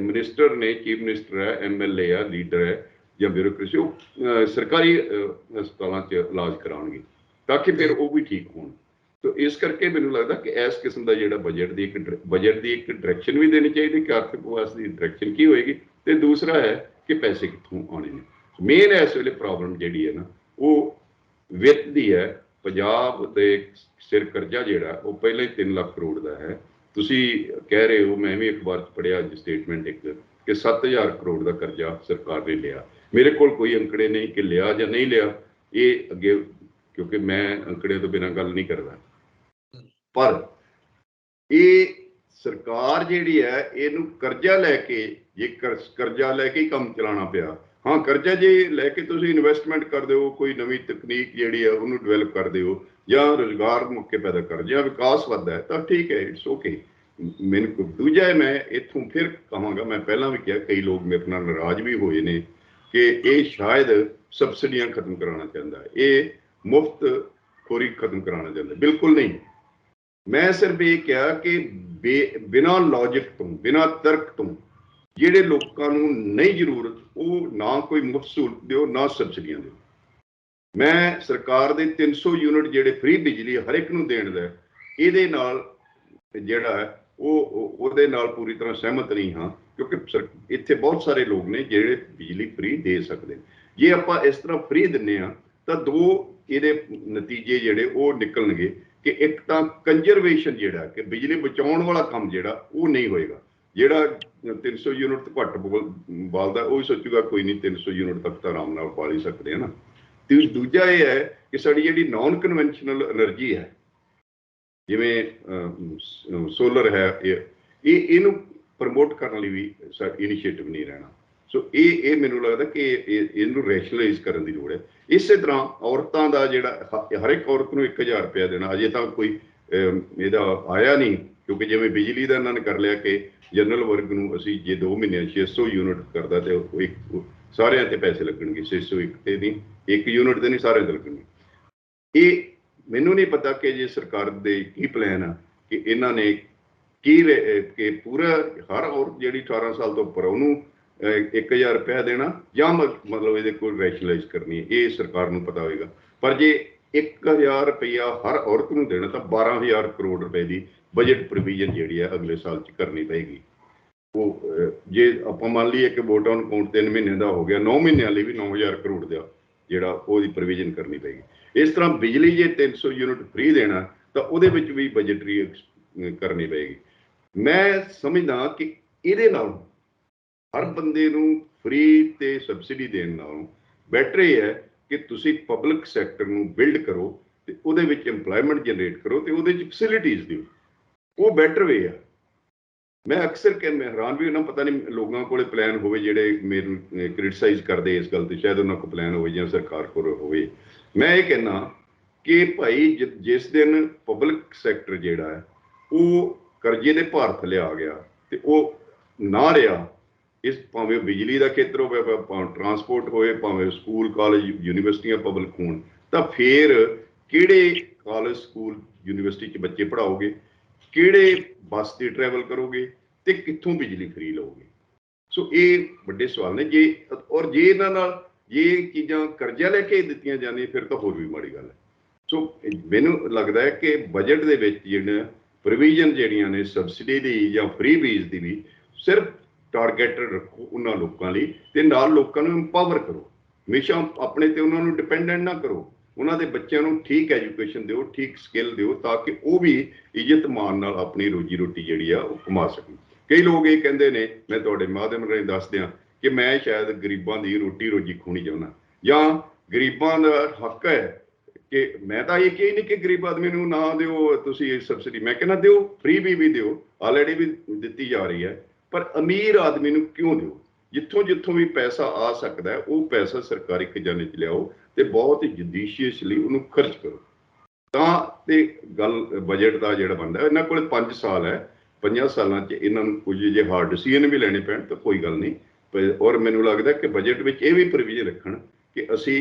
ਮਿਨਿਸਟਰ ਨੇ, ਚੀਫ ਮਿਨਿਸਟਰ ਹੈ, MLA ਆ, ਲੀਡਰ ਹੈ ਜਾਂ ਬਿਊਰੋਕ੍ਰੇਸੀ, ਉਹ ਸਰਕਾਰੀ ਹਸਪਤਾਲਾਂ 'ਚ ਇਲਾਜ ਕਰਾਉਣਗੇ ਤਾਂ ਕਿ ਫਿਰ ਉਹ ਵੀ ਠੀਕ ਹੋਣ। ਤੋ ਇਸ ਕਰਕੇ ਮੈਨੂੰ ਲੱਗਦਾ ਕਿ ਇਸ ਕਿਸਮ ਦਾ ਜਿਹੜਾ ਬਜਟ ਦੀ ਇੱਕ ਡਾਇਰੈਕਸ਼ਨ ਵੀ ਦੇਣੀ ਚਾਹੀਦੀ ਕਿ ਆਰਥਿਕ ਵਿਕਾਸ ਦੀ ਡਾਇਰੈਕਸ਼ਨ ਕੀ ਹੋਏਗੀ, ਤੇ ਦੂਸਰਾ ਹੈ ਕਿ ਪੈਸੇ ਕਿੱਥੋਂ ਆਉਣੇ ਨੇ। ਮੇਨ ਇਸ ਵੇਲੇ ਪ੍ਰੋਬਲਮ ਜਿਹੜੀ ਹੈ ਨਾ ਉਹ ਵਿੱਤ ਦੀ ਹੈ। ਪੰਜਾਬ ਦੇ ਸਿਰ ਕਰਜ਼ਾ ਜਿਹੜਾ ਉਹ ਪਹਿਲਾਂ ਹੀ 3 ਲੱਖ ਕਰੋੜ ਦਾ ਹੈ। ਤੁਸੀਂ ਕਹਿ ਰਹੇ ਹੋ, ਮੈਂ ਵੀ ਅਖਬਾਰ 'ਚ ਪੜ੍ਹਿਆ ਅੱਜ ਸਟੇਟਮੈਂਟ ਇੱਕ ਕਿ 7000 ਕਰੋੜ ਦਾ ਕਰਜ਼ਾ ਸਰਕਾਰ ਨੇ ਲਿਆ। ਮੇਰੇ ਕੋਲ ਕੋਈ ਅੰਕੜੇ ਨਹੀਂ ਕਿ ਲਿਆ ਜਾਂ ਨਹੀਂ ਲਿਆ, ਇਹ ਅੱਗੇ, ਕਿਉਂਕਿ ਮੈਂ ਅੰਕੜੇ ਤੋਂ ਬਿਨਾਂ ਗੱਲ ਨਹੀਂ ਕਰਦਾ। ਪਰ ਇਹ ਸਰਕਾਰ ਜਿਹੜੀ ਹੈ ਇਹਨੂੰ ਕਰਜ਼ਾ ਲੈ ਕੇ, ਜੇ ਕਰਜ਼ਾ ਲੈ ਕੇ ਹੀ ਕੰਮ ਚਲਾਉਣਾ ਪਿਆ, ਹਾਂ ਕਰਜ਼ਾ ਜੇ ਲੈ ਕੇ ਤੁਸੀਂ ਇਨਵੈਸਟਮੈਂਟ ਕਰਦੇ ਹੋ, ਕੋਈ ਨਵੀਂ ਤਕਨੀਕ ਜਿਹੜੀ ਹੈ ਉਹਨੂੰ ਡਿਵੈਲਪ ਕਰਦੇ ਹੋ ਜਾਂ ਰੁਜ਼ਗਾਰ ਮੌਕੇ ਪੈਦਾ ਕਰਦੇ ਜਾਂ ਵਿਕਾਸ ਵੱਧਦਾ ਹੈ ਤਾਂ ਠੀਕ ਹੈ, ਇਟਸ ਓਕੇ। ਮੈਨੂੰ ਦੂਜਾ ਮੈਂ ਇੱਥੋਂ ਫਿਰ ਕਹਾਂਗਾ, ਮੈਂ ਪਹਿਲਾਂ ਵੀ ਕਿਹਾ ਕਈ ਲੋਕ ਮੇਰੇ ਨਾਲ ਨਾਰਾਜ਼ ਵੀ ਹੋਏ ਨੇ ਕਿ ਇਹ ਸ਼ਾਇਦ ਸਬਸਿਡੀਆਂ ਖਤਮ ਕਰਾਉਣਾ ਚਾਹੁੰਦਾ ਹੈ, ਇਹ ਮੁਫਤ ਖੋਰੀ ਖਤਮ ਕਰਾਉਣਾ ਚਾਹੁੰਦਾ। ਬਿਲਕੁਲ ਨਹੀਂ। ਮੈਂ ਸਿਰਫ ਇਹ ਕਿਹਾ ਕਿ ਬਿਨਾਂ ਲੌਜਿਕ ਤੋਂ, ਬਿਨਾਂ ਤਰਕ ਤੋਂ ਜਿਹੜੇ ਲੋਕਾਂ ਨੂੰ ਨਹੀਂ ਜ਼ਰੂਰਤ ਉਹ ਨਾ ਕੋਈ ਮੁਫਤ ਸਹੂਲਤ ਦਿਓ, ਨਾ ਸਬਸਿਡੀਆਂ ਦਿਓ। ਮੈਂ ਸਰਕਾਰ ਦੇ 300 ਯੂਨਿਟ ਜਿਹੜੇ ਫ੍ਰੀ ਬਿਜਲੀ ਹਰ ਇੱਕ ਨੂੰ ਦੇਣ ਦਾ, ਇਹਦੇ ਨਾਲ ਜਿਹੜਾ ਹੈ ਉਹਦੇ ਨਾਲ ਪੂਰੀ ਤਰ੍ਹਾਂ ਸਹਿਮਤ ਨਹੀਂ ਹਾਂ, ਕਿਉਂਕਿ ਇੱਥੇ ਬਹੁਤ ਸਾਰੇ ਲੋਕ ਨੇ ਜਿਹੜੇ ਬਿਜਲੀ ਫ੍ਰੀ ਦੇ ਸਕਦੇ। ਜੇ ਆਪਾਂ ਇਸ ਤਰ੍ਹਾਂ ਫ੍ਰੀ ਦਿੰਦੇ ਹਾਂ ਤਾਂ ਦੋ ਇਹਦੇ ਨਤੀਜੇ ਜਿਹੜੇ ਉਹ ਨਿਕਲਣਗੇ ਕਿ ਇੱਕ ਤਾਂ ਕੰਜ਼ਰਵੇਸ਼ਨ ਜਿਹੜਾ ਕਿ ਬਿਜਲੀ ਬਚਾਉਣ ਵਾਲਾ ਕੰਮ ਜਿਹੜਾ ਉਹ ਨਹੀਂ ਹੋਏਗਾ। ਜਿਹੜਾ 300 ਯੂਨਿਟ ਤੋਂ ਘੱਟ ਬਾਲਦਾ ਉਹ ਵੀ ਸੋਚੂਗਾ ਕੋਈ ਨਹੀਂ 300 ਯੂਨਿਟ ਤੱਕ ਤਾਂ ਆਰਾਮ ਨਾਲ ਬਾਲ ਹੀ ਸਕਦੇ ਆ ਨਾ। ਤੇ ਦੂਜਾ ਇਹ ਹੈ ਕਿ ਸਾਡੀ ਜਿਹੜੀ ਨਾਨ ਕਨਵੈਨਸ਼ਨਲ એનર્ਜੀ ਹੈ, ਜਿਵੇਂ ਸੋਲਰ ਹੈ, ਇਹਨੂੰ ਪ੍ਰਮੋਟ ਕਰਨ ਲਈ ਵੀ ਇਨੀਸ਼ੀਏਟਿਵ ਨਹੀਂ ਰਹਿਣਾ। ਸੋ ਇਹ ਮੈਨੂੰ ਲੱਗਦਾ ਕਿ ਇਹਨੂੰ ਰੈਸ਼ਨਲਾਈਜ਼ ਕਰਨ ਦੀ ਲੋੜ ਹੈ। ਇਸੇ ਤਰ੍ਹਾਂ ਔਰਤਾਂ ਦਾ ਜਿਹੜਾ ਹਰ ਇੱਕ ਔਰਤ ਨੂੰ 1000 ਰੁਪਇਆ ਦੇਣਾ, ਅਜੇ ਤਾਂ ਕੋਈ ਇਹਦਾ ਆਇਆ ਨਹੀਂ, ਕਿਉਂਕਿ ਜਿਵੇਂ ਬਿਜਲੀ ਦਾ ਇਹਨਾਂ ਨੇ ਕਰ ਲਿਆ ਕਿ ਜਨਰਲ ਵਰਗ ਨੂੰ ਅਸੀਂ ਜੇ 2 ਮਹੀਨਿਆਂ 600 ਯੂਨਿਟ ਕਰਦਾ ਤੇ ਸਾਰਿਆਂ ਤੇ ਪੈਸੇ ਲੱਗਣਗੇ, 601 ਤੇ ਨਹੀਂ, 1 ਯੂਨਿਟ ਤੇ ਨਹੀਂ, ਸਾਰਿਆਂ ਤੇ ਲੱਗਣਗੇ। ਇਹ ਮੈਨੂੰ ਨਹੀਂ ਪਤਾ ਕਿ ਜੇ ਸਰਕਾਰ ਦੇ ਕੀ ਪਲਾਨ ਆ ਕਿ ਇਹਨਾਂ ਨੇ ਕੀ ਕਿ ਪੂਰਾ ਹਰ ਔਰਤ ਜਿਹੜੀ 18 ਸਾਲ ਤੋਂ ਉੱਪਰ ਉਹਨੂੰ 1000 ਰੁਪਇਆ ਦੇਣਾ ਜਾਂ ਮਤਲਬ ਇਹਦੇ ਕੋਲ ਰੈਸ਼ਨਲਾਈਜ਼ ਕਰਨੀ ਹੈ, ਇਹ ਸਰਕਾਰ ਨੂੰ ਪਤਾ ਹੋਏਗਾ। ਪਰ ਜੇ 1000 ਰੁਪਇਆ ਹਰ ਔਰਤ ਨੂੰ ਦੇਣਾ ਤਾਂ 12000 ਕਰੋੜ ਰੁਪਏ ਦੀ ਬਜਟ ਪ੍ਰੋਵੀਜ਼ਨ ਜਿਹੜੀ ਹੈ ਅਗਲੇ ਸਾਲ 'ਚ ਕਰਨੀ ਪਏਗੀ। ਉਹ ਜੇ ਆਪਾਂ ਮੰਨ ਲਈਏ ਕਿ ਵੋਟ ਔਨ ਕਾਊਂਟ 3 ਮਹੀਨੇ ਦਾ ਹੋ ਗਿਆ, 9 ਮਹੀਨਿਆਂ ਲਈ ਵੀ 9000 ਕਰੋੜ ਦਾ ਜਿਹੜਾ ਉਹਦੀ ਪ੍ਰੋਵੀਜ਼ਨ ਕਰਨੀ ਪਏਗੀ। ਇਸ ਤਰ੍ਹਾਂ ਬਿਜਲੀ ਜੇ 300 ਯੂਨਿਟ ਫ੍ਰੀ ਦੇਣਾ ਤਾਂ ਉਹਦੇ ਵਿੱਚ ਵੀ ਬਜਟਰੀ ਕਰਨੀ ਪਏਗੀ। ਮੈਂ ਸਮਝਦਾ ਕਿ ਇਹਦੇ ਨਾਲ ਹਰ ਬੰਦੇ ਨੂੰ ਫ੍ਰੀ ਤੇ ਸਬਸਿਡੀ ਦੇਣ ਨਾਲੋਂ ਬੈਟਰ ਇਹ ਹੈ ਕਿ ਤੁਸੀਂ ਪਬਲਿਕ ਸੈਕਟਰ ਨੂੰ ਬਿਲਡ ਕਰੋ ਤੇ ਉਹਦੇ ਵਿੱਚ ਇੰਪਲੋਇਮੈਂਟ ਜਨਰੇਟ ਕਰੋ ਤੇ ਉਹਦੇ 'ਚ ਫੈਸਿਲਿਟੀਜ਼ ਦਿਓ। ਉਹ ਬੈਟਰ ਵੇ ਆ। ਮੈਂ ਅਕਸਰ ਮੈਂ ਹੈਰਾਨ ਵੀ ਨਾ, ਪਤਾ ਨਹੀਂ ਲੋਕਾਂ ਕੋਲੇ ਪਲਾਨ ਹੋਵੇ ਜਿਹੜੇ ਮੈਨੂੰ ਕ੍ਰਿਟਿਸਾਈਜ਼ ਕਰਦੇ ਇਸ ਗੱਲ ਤੇ, ਸ਼ਾਇਦ ਉਹਨਾਂ ਕੋਲ ਪਲਾਨ ਹੋਵੇ ਜਾਂ ਸਰਕਾਰ ਕੋਲ ਹੋਵੇ। ਮੈਂ ਇਹ ਕਹਿੰਦਾ ਕਿ ਭਾਈ ਜਿਸ ਦਿਨ ਪਬਲਿਕ ਸੈਕਟਰ ਜਿਹੜਾ ਹੈ ਉਹ ਕਰਜ਼ੇ ਦੇ ਭਾਰ ਥੱਲੇ ਆ ਗਿਆ ਤੇ ਉਹ ਨਾ ਰਿਹਾ, ਇਸ ਭਾਵੇਂ ਬਿਜਲੀ ਦਾ ਖੇਤਰ ਹੋਵੇ, ਭਾਵੇਂ ਟਰਾਂਸਪੋਰਟ ਹੋਵੇ, ਭਾਵੇਂ ਸਕੂਲ ਕਾਲਜ ਯੂਨੀਵਰਸਿਟੀਆਂ ਪਬਲਿਕ ਹੋਣ, ਤਾਂ ਫਿਰ ਕਿਹੜੇ ਕਾਲਜ ਸਕੂਲ ਯੂਨੀਵਰਸਿਟੀ 'ਚ ਬੱਚੇ ਪੜ੍ਹਾਓਗੇ, ਕਿਹੜੇ ਬੱਸ ਤੇ ਟਰੈਵਲ ਕਰੋਗੇ ਤੇ ਕਿੱਥੋਂ ਬਿਜਲੀ ਫ੍ਰੀ ਲਓਗੇ? ਸੋ ਇਹ ਵੱਡੇ ਸਵਾਲ ਨੇ। ਜੇ ਇਹਨਾਂ ਨਾਲ ਜੇ ਚੀਜ਼ਾਂ ਕਰਜ਼ਾ ਲੈ ਕੇ ਦਿੱਤੀਆਂ ਜਾਂਦੀਆਂ ਫਿਰ ਤਾਂ ਹੋਰ ਵੀ ਮਾੜੀ ਗੱਲ ਹੈ। ਸੋ ਮੈਨੂੰ ਲੱਗਦਾ ਹੈ ਕਿ ਬਜਟ ਦੇ ਵਿੱਚ ਜਿਹੜਾ ਪ੍ਰੋਵੀਜ਼ਨ ਜਿਹੜੀਆਂ ਨੇ ਸਬਸਿਡੀ ਦੀ ਜਾਂ ਫ੍ਰੀ ਬੀਜ ਦੀ ਵੀ ਸਿਰਫ ਟਾਰਗੇਟਡ ਰੱਖੋ ਉਹਨਾਂ ਲੋਕਾਂ ਲਈ ਤੇ ਨਾਲ ਲੋਕਾਂ ਨੂੰ ਇੰਪਾਵਰ ਕਰੋ। ਹਮੇਸ਼ਾ ਆਪਣੇ ਤੇ ਉਹਨਾਂ ਨੂੰ ਡਿਪੈਂਡੈਂਟ ਨਾ ਕਰੋ। ਉਹਨਾਂ ਦੇ ਬੱਚਿਆਂ ਨੂੰ ਠੀਕ ਐਜੂਕੇਸ਼ਨ ਦਿਓ, ਠੀਕ ਸਕਿੱਲ ਦਿਓ ਤਾਂ ਕਿ ਉਹ ਵੀ ਇੱਜ਼ਤ ਮਾਣ ਨਾਲ ਆਪਣੀ ਰੋਜੀ ਰੋਟੀ ਜਿਹੜੀ ਆ ਉਹ ਕਮਾ ਸਕਣ। ਕਈ ਲੋਕ ਇਹ ਕਹਿੰਦੇ ਨੇ, ਮੈਂ ਤੁਹਾਡੇ ਮਾਧਿਅਮ ਰਾਹੀਂ ਦੱਸ ਦਿਆਂ ਕਿ ਮੈਂ ਸ਼ਾਇਦ ਗਰੀਬਾਂ ਦੀ ਰੋਟੀ ਰੋਜੀ ਖੋਣੀ ਚਾਹੁੰਦਾ ਜਾਂ ਗਰੀਬਾਂ ਦਾ ਹੱਕ ਹੈ ਕਿ ਮੈਂ ਤਾਂ ਇਹ ਕਹੀ ਨਹੀਂ ਕਿ ਗਰੀਬ ਆਦਮੀ ਨੂੰ ਨਾ ਦਿਓ ਤੁਸੀਂ ਸਬਸਿਡੀ, ਮੈਂ ਕਹਿੰਦਾ ਦਿਓ, ਫ੍ਰੀ ਵੀ ਦਿਓ, ਆਲਰੇਡੀ ਵੀ ਦਿੱਤੀ ਜਾ ਰਹੀ ਹੈ, ਪਰ ਅਮੀਰ ਆਦਮੀ ਨੂੰ ਕਿਉਂ ਦਿਓ? ਜਿੱਥੋਂ ਵੀ ਪੈਸਾ ਆ ਸਕਦਾ ਹੈ ਉਹ ਪੈਸਾ ਸਰਕਾਰੀ ਖਜ਼ਾਨੇ 'ਚ ਲਿਆਓ ਤੇ ਬਹੁਤ ਹੀ ਜੁਡੀਸ਼ੀਅਸਲੀ ਉਹਨੂੰ ਖਰਚ ਕਰੋ। ਤਾਂ ਤੇ ਗੱਲ ਬਜਟ ਦਾ ਜਿਹੜਾ ਬਣਦਾ, ਇਹਨਾਂ ਕੋਲ 5 ਸਾਲ ਹੈ, 5 ਸਾਲਾਂ 'ਚ ਇਹਨਾਂ ਨੂੰ ਕੁਝ ਜੇ ਹਾਰਡ ਡਿਸੀਜਨ ਵੀ ਲੈਣੇ ਪੈਣ ਤਾਂ ਕੋਈ ਗੱਲ ਨਹੀਂ। ਔਰ ਮੈਨੂੰ ਲੱਗਦਾ ਕਿ ਬਜਟ ਵਿੱਚ ਇਹ ਵੀ ਪ੍ਰੋਵੀਜ਼ਨ ਰੱਖਣ ਕਿ ਅਸੀਂ